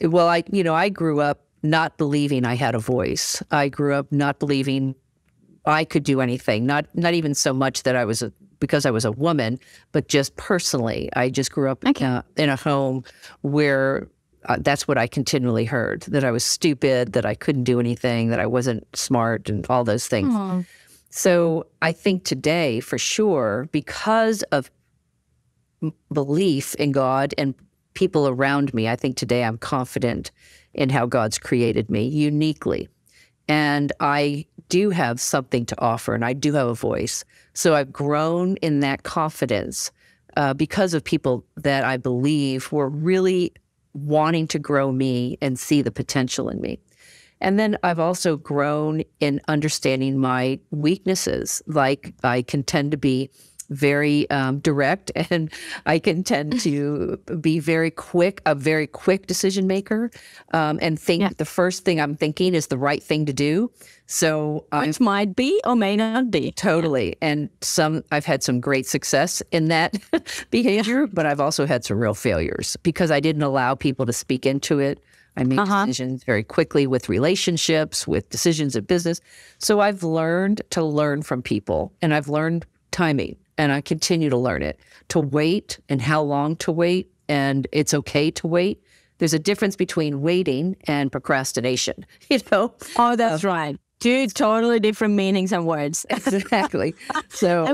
Well, I grew up not believing I had a voice. I grew up not believing I could do anything, not even so much that because I was a woman, but just personally. I just grew up in a home where that's what I continually heard, that I was stupid, that I couldn't do anything, that I wasn't smart, and all those things. Aww. So I think today, for sure, because of belief in God and people around me, I think today I'm confident in how God's created me uniquely. And I do have something to offer, and I do have a voice. So I've grown in that confidence because of people that I believe were really wanting to grow me and see the potential in me. And then I've also grown in understanding my weaknesses. Like I can tend to be very direct, and I can tend to be a very quick decision maker, and think the first thing I'm thinking is the right thing to do. So which might be or may not be. Totally. And I've had some great success in that behavior, but I've also had some real failures because I didn't allow people to speak into it. I made decisions very quickly with relationships, with decisions in business. So I've learned to learn from people, and I've learned timing, and I continue to learn it, to wait and how long to wait, and it's okay to wait. There's a difference between waiting and procrastination, Oh, that's right. Two totally different meanings and words. Exactly. So,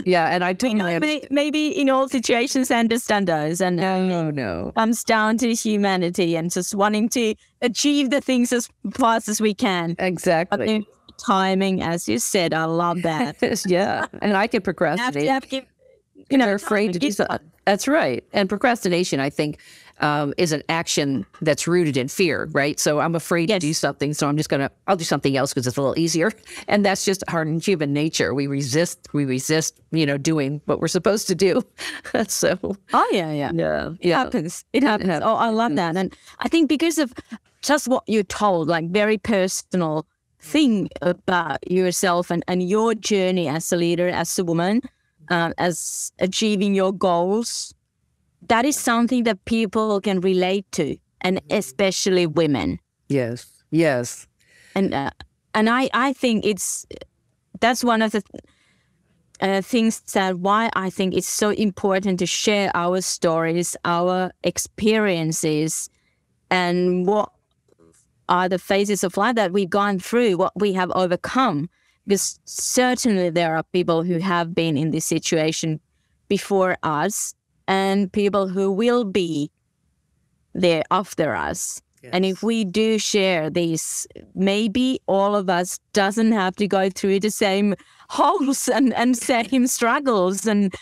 and I totally maybe in all situations understand those. And no. Comes down to humanity and just wanting to achieve the things as fast as we can. Exactly. Timing, as you said, I love that. Yeah, and I can procrastinate. They're afraid to do something. That's right. And procrastination, I think, is an action that's rooted in fear, right? So I'm afraid to do something, so I'll do something else because it's a little easier. And that's just our human nature. We resist, doing what we're supposed to do. So. Oh, yeah. It happens. It happens. Oh, I love that. And I think because of just what you told, like very personal thing about yourself and your journey as a leader, as a woman, as achieving your goals, that is something that people can relate to, and especially women. Yes. And I think that's one of the things that why I think it's so important to share our stories, our experiences, and what are the phases of life that we've gone through, what we have overcome. Because certainly there are people who have been in this situation before us and people who will be there after us. And if we do share these, maybe all of us doesn't have to go through the same holes and same struggles and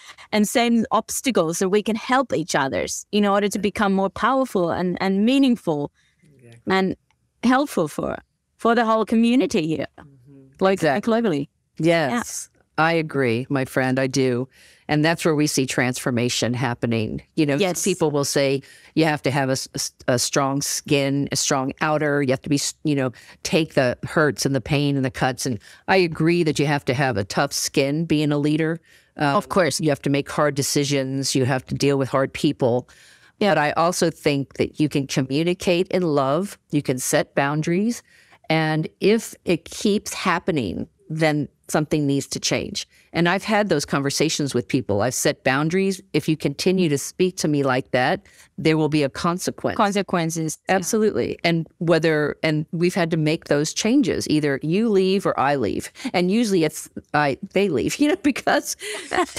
same obstacles, so we can help each others in order to become more powerful and meaningful and helpful for the whole community here, globally. Yes, I agree, my friend. I do. And that's where we see transformation happening. People will say you have to have a strong skin, a strong outer. You have to be, take the hurts and the pain and the cuts. And I agree that you have to have a tough skin being a leader. Of course. You have to make hard decisions. You have to deal with hard people. Yeah. But I also think that you can communicate in love. You can set boundaries. And if it keeps happening, then something needs to change. And I've had those conversations with people. I've set boundaries. If you continue to speak to me like that, there will be a consequence. Consequences. Absolutely. And we've had to make those changes. Either you leave or I leave. And usually they leave, because,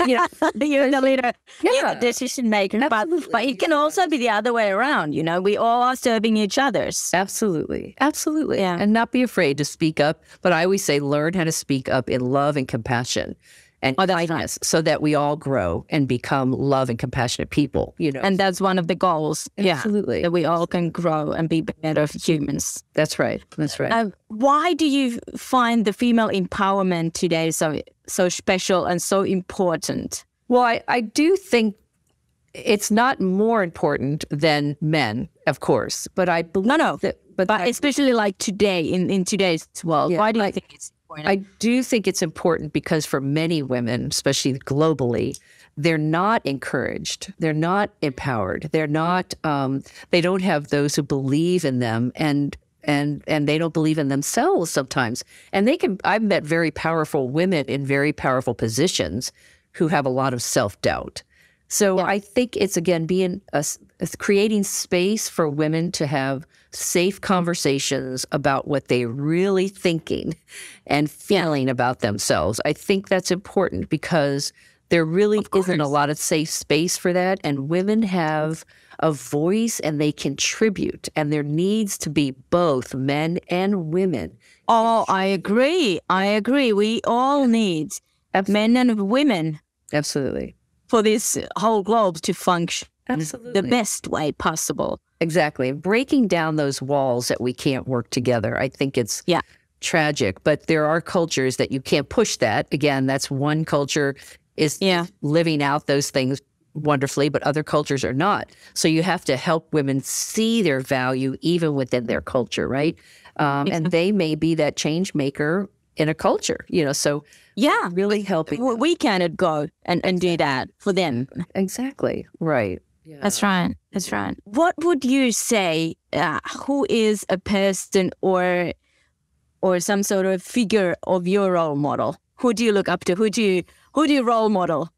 you're the leader. You're the decision maker. But it can also be the other way around. We all are serving each other's. Absolutely. Absolutely. Yeah. And not be afraid to speak up. But I always say, learn how to speak up in love and compassion and kindness, so that we all grow and become love and compassionate people, And that's one of the goals. Absolutely. That we all can grow and be better humans. That's right. That's right. Why do you find the female empowerment today so special and so important? Well, I do think it's not more important than men, of course, but I believe that. But especially like today, in today's world, why do you think it's important? I do think it's important because for many women, especially globally, they're not encouraged. They're not empowered. They're not, they don't have those who believe in them, and they don't believe in themselves sometimes. And I've met very powerful women in very powerful positions who have a lot of self-doubt. So I think it's, again, creating space for women to have safe conversations about what they're really thinking and feeling about themselves. I think that's important because there really isn't a lot of safe space for that. And women have a voice and they contribute. And there needs to be both men and women. Oh, I agree. We all need men and women. Absolutely. For this whole globe to function Absolutely. the best way possible. Exactly. Breaking down those walls that we can't work together. I think it's tragic, but there are cultures that you can't push that. Again, that's one culture is living out those things wonderfully, but other cultures are not. So you have to help women see their value even within their culture, right? And they may be that change maker in a culture, so really helping. We cannot go and do that for them. Exactly. Right. Yeah. That's right. What would you say, who is a person or some sort of figure of your role model? Who do you look up to? Who do you role model?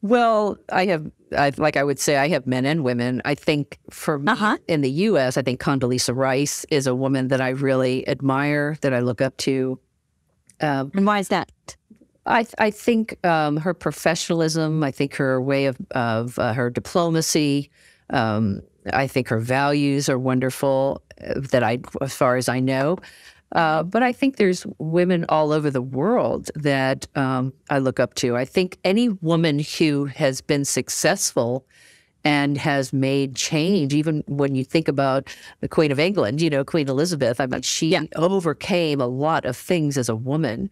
Well, like I would say, I have men and women. I think for me in the U.S., I think Condoleezza Rice is a woman that I really admire, that I look up to. And why is that? I think her professionalism, I think her way of her diplomacy, I think her values are wonderful, as far as I know. But I think there's women all over the world that I look up to. I think any woman who has been successful and has made change, even when you think about the Queen of England, Queen Elizabeth, I mean, she overcame a lot of things as a woman.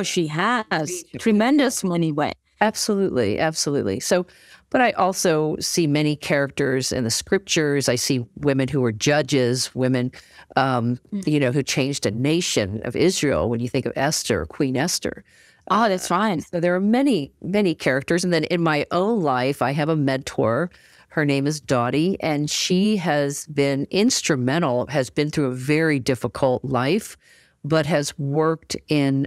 She has tremendous money way. Absolutely, absolutely. So, but I also see many characters in the scriptures. I see women who were judges, women, who changed a nation of Israel. When you think of Esther, Queen Esther. Oh, that's right. So there are many, many characters. And then in my own life, I have a mentor. Her name is Dottie, and she has been instrumental, has been through a very difficult life, but has worked in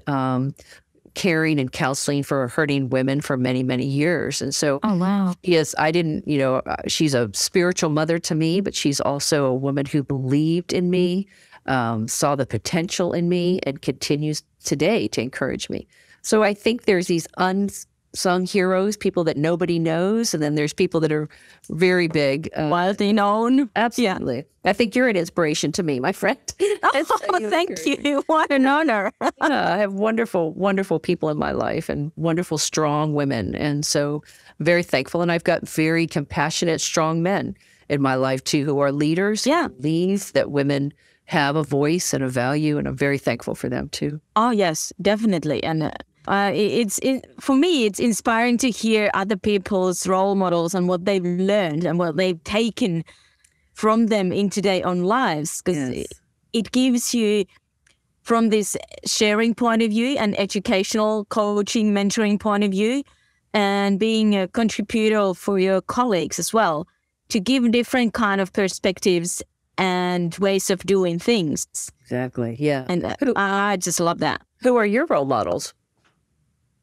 caring and counseling for hurting women for many, many years. And so, yes, she's a spiritual mother to me, but she's also a woman who believed in me, saw the potential in me, and continues today to encourage me. So I think there's these unsung heroes, people that nobody knows, and then there's people that are very big. Widely known. Absolutely. I think you're an inspiration to me, my friend. Oh, thank you. What an honor. I have wonderful, wonderful people in my life and wonderful, strong women. And so very thankful. And I've got very compassionate, strong men in my life too, who are leaders. Yeah. Believe that women have a voice and a value, and I'm very thankful for them too. Oh, yes, definitely. And for me, it's inspiring to hear other people's role models and what they've learned and what they've taken from them into their own lives, because it gives you, from this sharing point of view and educational coaching, mentoring point of view, and being a contributor for your colleagues as well, to give different kind of perspectives and ways of doing things. Exactly. Yeah. And I just love that. Who are your role models?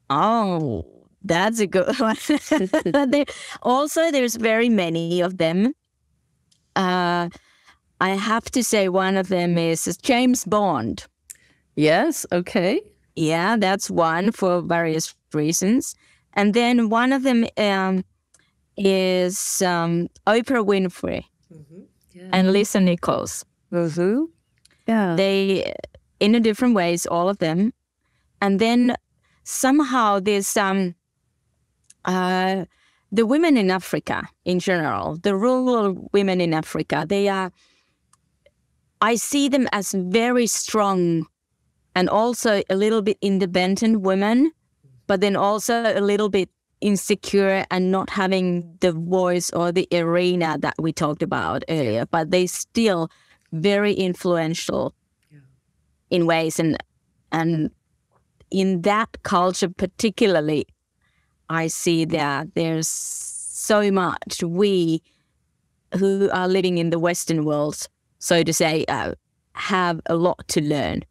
Oh, that's a good one. There's very many of them. I have to say one of them is James Bond. Yes. Okay. Yeah, that's one for various reasons. And then one of them is Oprah Winfrey and Lisa Nichols. Mm-hmm. Yeah. They, in a different ways, all of them. And then somehow there's the women in Africa in general, the rural women in Africa, I see them as very strong and also a little bit independent women, but then also a little bit insecure and not having the voice or the arena that we talked about earlier, but they still very influential in ways. And in that culture particularly, I see that there's so much we who are living in the Western world, so to say, have a lot to learn.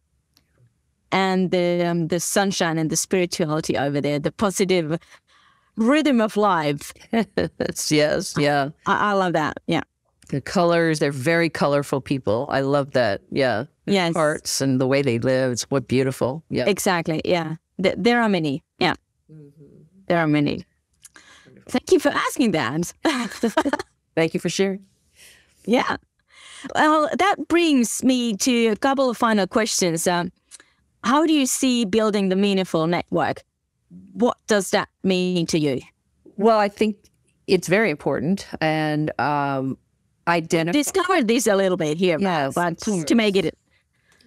And the sunshine and the spirituality over there, the positive rhythm of life. Yes, yeah. I love that, yeah. The colors, they're very colorful people. I love that, yeah. Yes. Hearts and the way they live, it's what beautiful, yeah. Exactly, yeah. There are many, yeah. Mm-hmm. There are many. Wonderful. Thank you for asking that. Thank you for sharing. Yeah. Well, that brings me to a couple of final questions. How do you see building the meaningful network? What does that mean to you? Well, I think it's very important, and discover this a little bit here, yes, but to make it.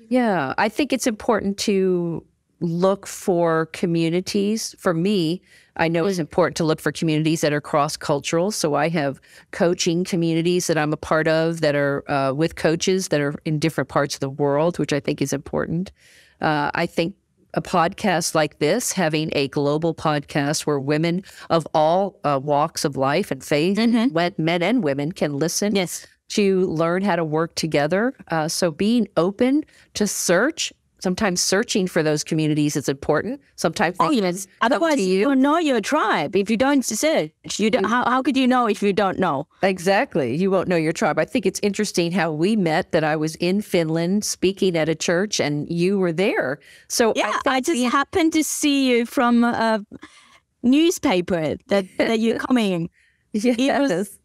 Yeah, I think it's important to look for communities. For me, I know it's important to look for communities that are cross-cultural. So I have coaching communities that I'm a part of that are with coaches that are in different parts of the world, which I think is important. I think a podcast like this, having a global podcast where women of all walks of life and faith, men and women can listen to learn how to work together. So being open to search, sometimes searching for those communities is important. Sometimes otherwise you don't know your tribe if you don't search. You don't. How could you know if you don't know? Exactly. You won't know your tribe. I think it's interesting how we met, that I was in Finland speaking at a church and you were there. So yeah, I just happened to see you from a newspaper that you're coming. Yes. It was,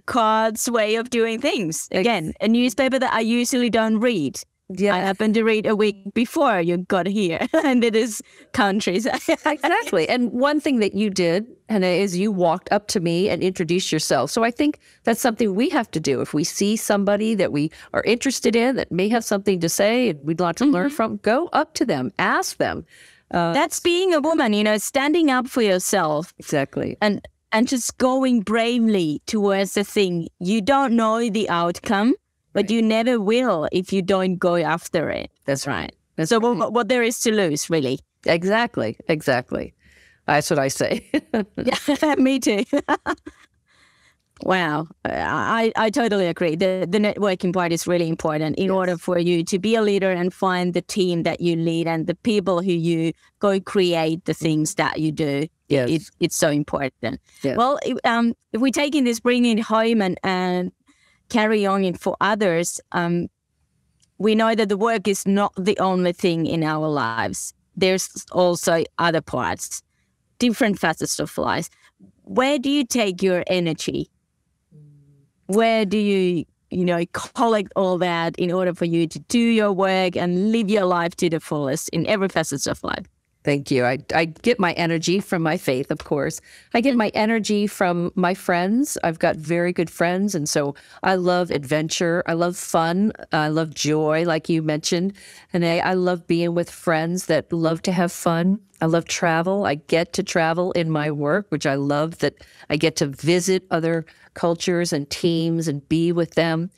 God's way of doing things. Again, a newspaper that I usually don't read. Yeah. I happened to read a week before you got here, and it is countries. Exactly. And one thing that you did, Hannah, is you walked up to me and introduced yourself. So I think that's something we have to do. If we see somebody that we are interested in that may have something to say and we'd like to learn from, go up to them, ask them. That's being a woman, standing up for yourself. Exactly. And just going bravely towards the thing. You don't know the outcome. But you never will if you don't go after it. That's right. So what there is to lose, really. Exactly. That's what I say. Yeah, me too. Wow. I totally agree. The networking part is really important in order for you to be a leader and find the team that you lead and the people who you go create the things that you do. Yes. It's so important. Yes. Well, if we take in this, bring it home and carry on it for others, we know that the work is not the only thing in our lives. There's also other parts. different facets of life. Where do you take your energy? Where do you, collect all that in order for you to do your work and live your life to the fullest in every facet of life? Thank you. I get my energy from my faith, of course. I get my energy from my friends. I've got very good friends. And so I love adventure. I love fun. I love joy, like you mentioned. And I love being with friends that love to have fun. I love travel. I get to travel in my work, which I love that I get to visit other cultures and teams and be with them.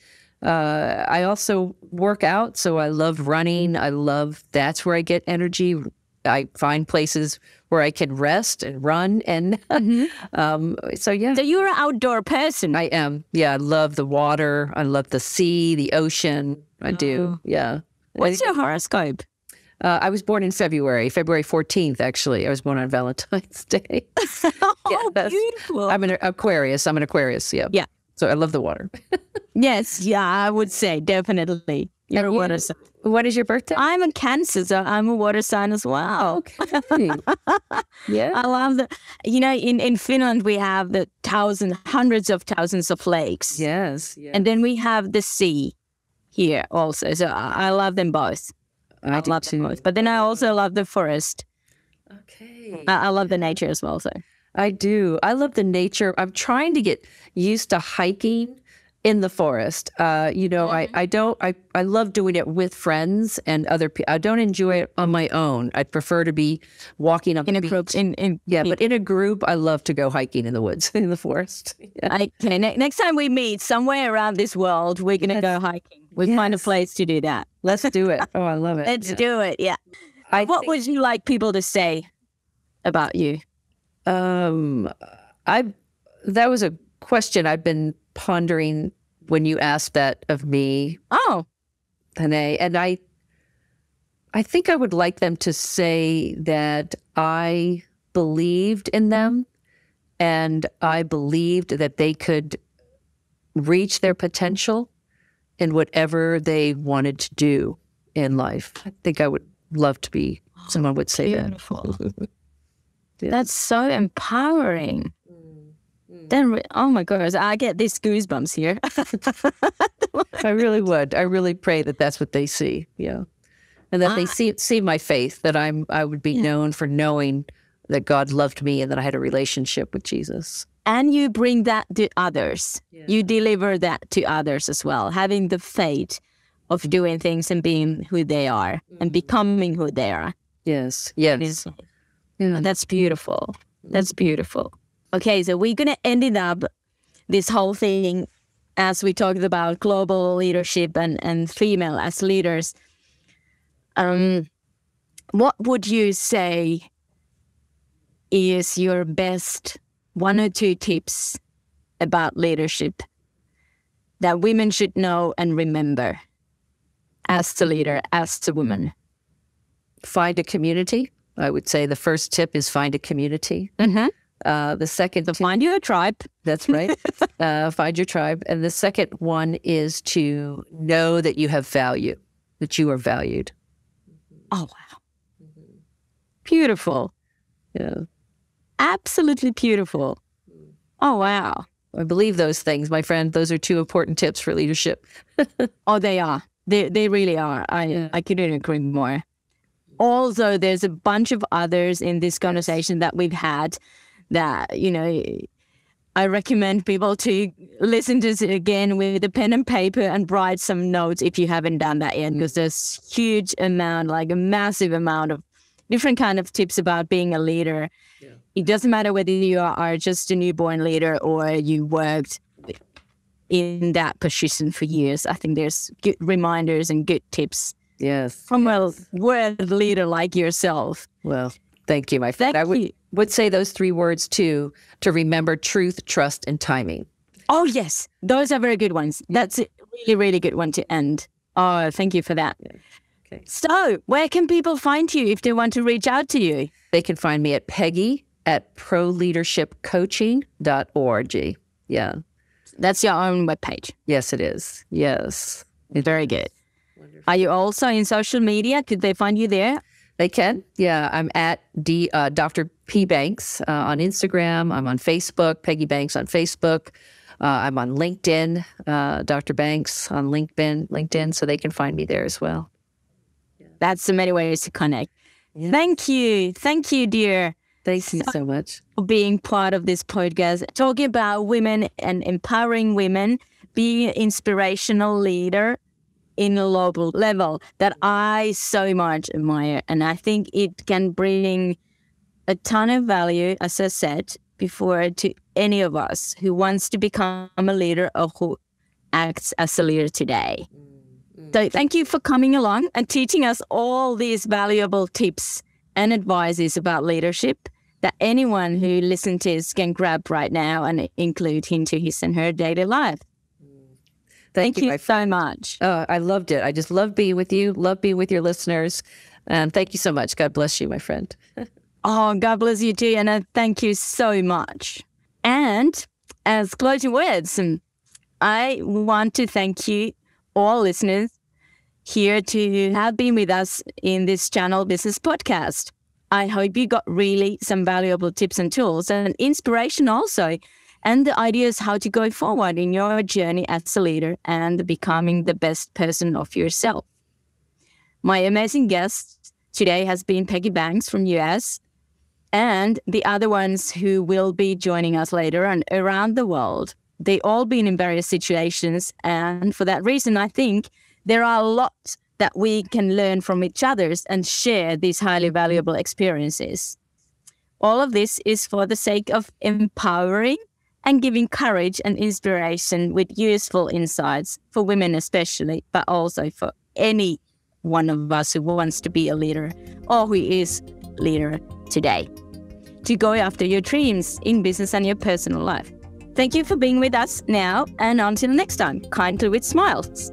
I also work out. So I love running. That's where I get energy. I find places where I can rest and run. And so you're an outdoor person. I am. Yeah. I love the water. I love the sea, the ocean. I do. Yeah. What's your horoscope? I was born in February 14th, actually. I was born on Valentine's Day. Beautiful. I'm an Aquarius. Yeah. Yeah. So I love the water. Yes. Yeah, I would say definitely. You're a water sign. What is your birthday? I'm a Cancer, so I'm a water sign as well. Okay. Yeah. I love in Finland we have the hundreds of thousands of lakes. Yes. And then we have the sea here also. So I love them both. I do love too. them both. But then I also love the forest. Okay. I love the nature as well. So I do. I love the nature. I'm trying to get used to hiking in the forest. I love doing it with friends and other people. I don't enjoy it on my own. I'd prefer to be walking up in the a beach. group. But in a group, I love to go hiking in the woods, in the forest. Yeah. Okay, next time we meet somewhere around this world, we're going to go hiking. We'll find a place to do that. Let's do it. Oh, I love it. Let's do it. Yeah. What would you like people to say about you? That was a question I've been pondering when you asked that of me. Oh, Hane, and I think I would like them to say that I believed in them and I believed that they could reach their potential in whatever they wanted to do in life. I think I would love to be someone would say beautiful. that. Yeah. That's so empowering. Then, oh my gosh, I get these goosebumps here. I really would. I really pray that that's what they see. Yeah. And that they see my faith, that I would be known for knowing that God loved me and that I had a relationship with Jesus. And you bring that to others. Yeah. You deliver that to others as well, having the faith of doing things and being who they are and becoming who they are. Yes. Yeah. That's beautiful. That's beautiful. Okay, so we're going to end it up, this whole thing, as we talked about global leadership and female as leaders. What would you say is your best 1 or 2 tips about leadership that women should know and remember as the leader, as the woman? Find a community. I would say the first tip is find a community. Mm-hmm. The second, so find you a tribe. That's right. Find your tribe. And the second one is to know that you have value, that you are valued. Oh, wow. Beautiful. Yeah. Absolutely beautiful. Oh, wow. I believe those things, my friend. Those are 2 important tips for leadership. Oh, they are. They really are. I couldn't agree more. Also, there's a bunch of others in this conversation that we've had that, I recommend people to listen to it again with a pen and paper and write some notes if you haven't done that yet, because there's huge amount, like a massive amount of different kind of tips about being a leader. Yeah. It doesn't matter whether you are just a newborn leader or you worked in that position for years. I think there's good reminders and good tips. Yes. From a world leader like yourself. Well, thank you, my friend. I would say those 3 words too, to remember truth, trust, and timing. Oh, yes. Those are very good ones. That's a really, really good one to end. Oh, thank you for that. Yeah. Okay. So where can people find you if they want to reach out to you? They can find me at peggy@proleadershipcoaching.org. Yeah. That's your own webpage. Yes, it is. Yes. Very good. Wonderful. Are you also in social media? Could they find you there? They can. Yeah, I'm at Dr. P. Banks on Instagram. I'm on Facebook, Peggy Banks on Facebook. I'm on LinkedIn, Dr. Banks on LinkedIn, so they can find me there as well. That's so many ways to connect. Yeah. Thank you, dear. Thank you so much for being part of this podcast, talking about women and empowering women, being an inspirational leader in a global level that I so much admire. And I think it can bring a ton of value, as I said before, to any of us who wants to become a leader or who acts as a leader today. So thank you for coming along and teaching us all these valuable tips and advices about leadership that anyone who listens to this can grab right now and include into his and her daily life. Thank you so much. I loved it. I just love being with you, love being with your listeners. And thank you so much. God bless you, my friend. Oh, God bless you too. And thank you so much. And as closing words, I want to thank you, all listeners, here to have been with us in this Channel Business podcast. I hope you got really some valuable tips and tools and inspiration also, and the ideas how to go forward in your journey as a leader and becoming the best person of yourself. My amazing guest today has been Peggy Banks from US, and the other ones who will be joining us later and around the world. They all been in various situations, and for that reason, I think there are a lot that we can learn from each other and share these highly valuable experiences. All of this is for the sake of empowering and giving courage and inspiration with useful insights for women especially, but also for any one of us who wants to be a leader or who is a leader today, to go after your dreams in business and your personal life. Thank you for being with us now, and until next time, kindly with smiles.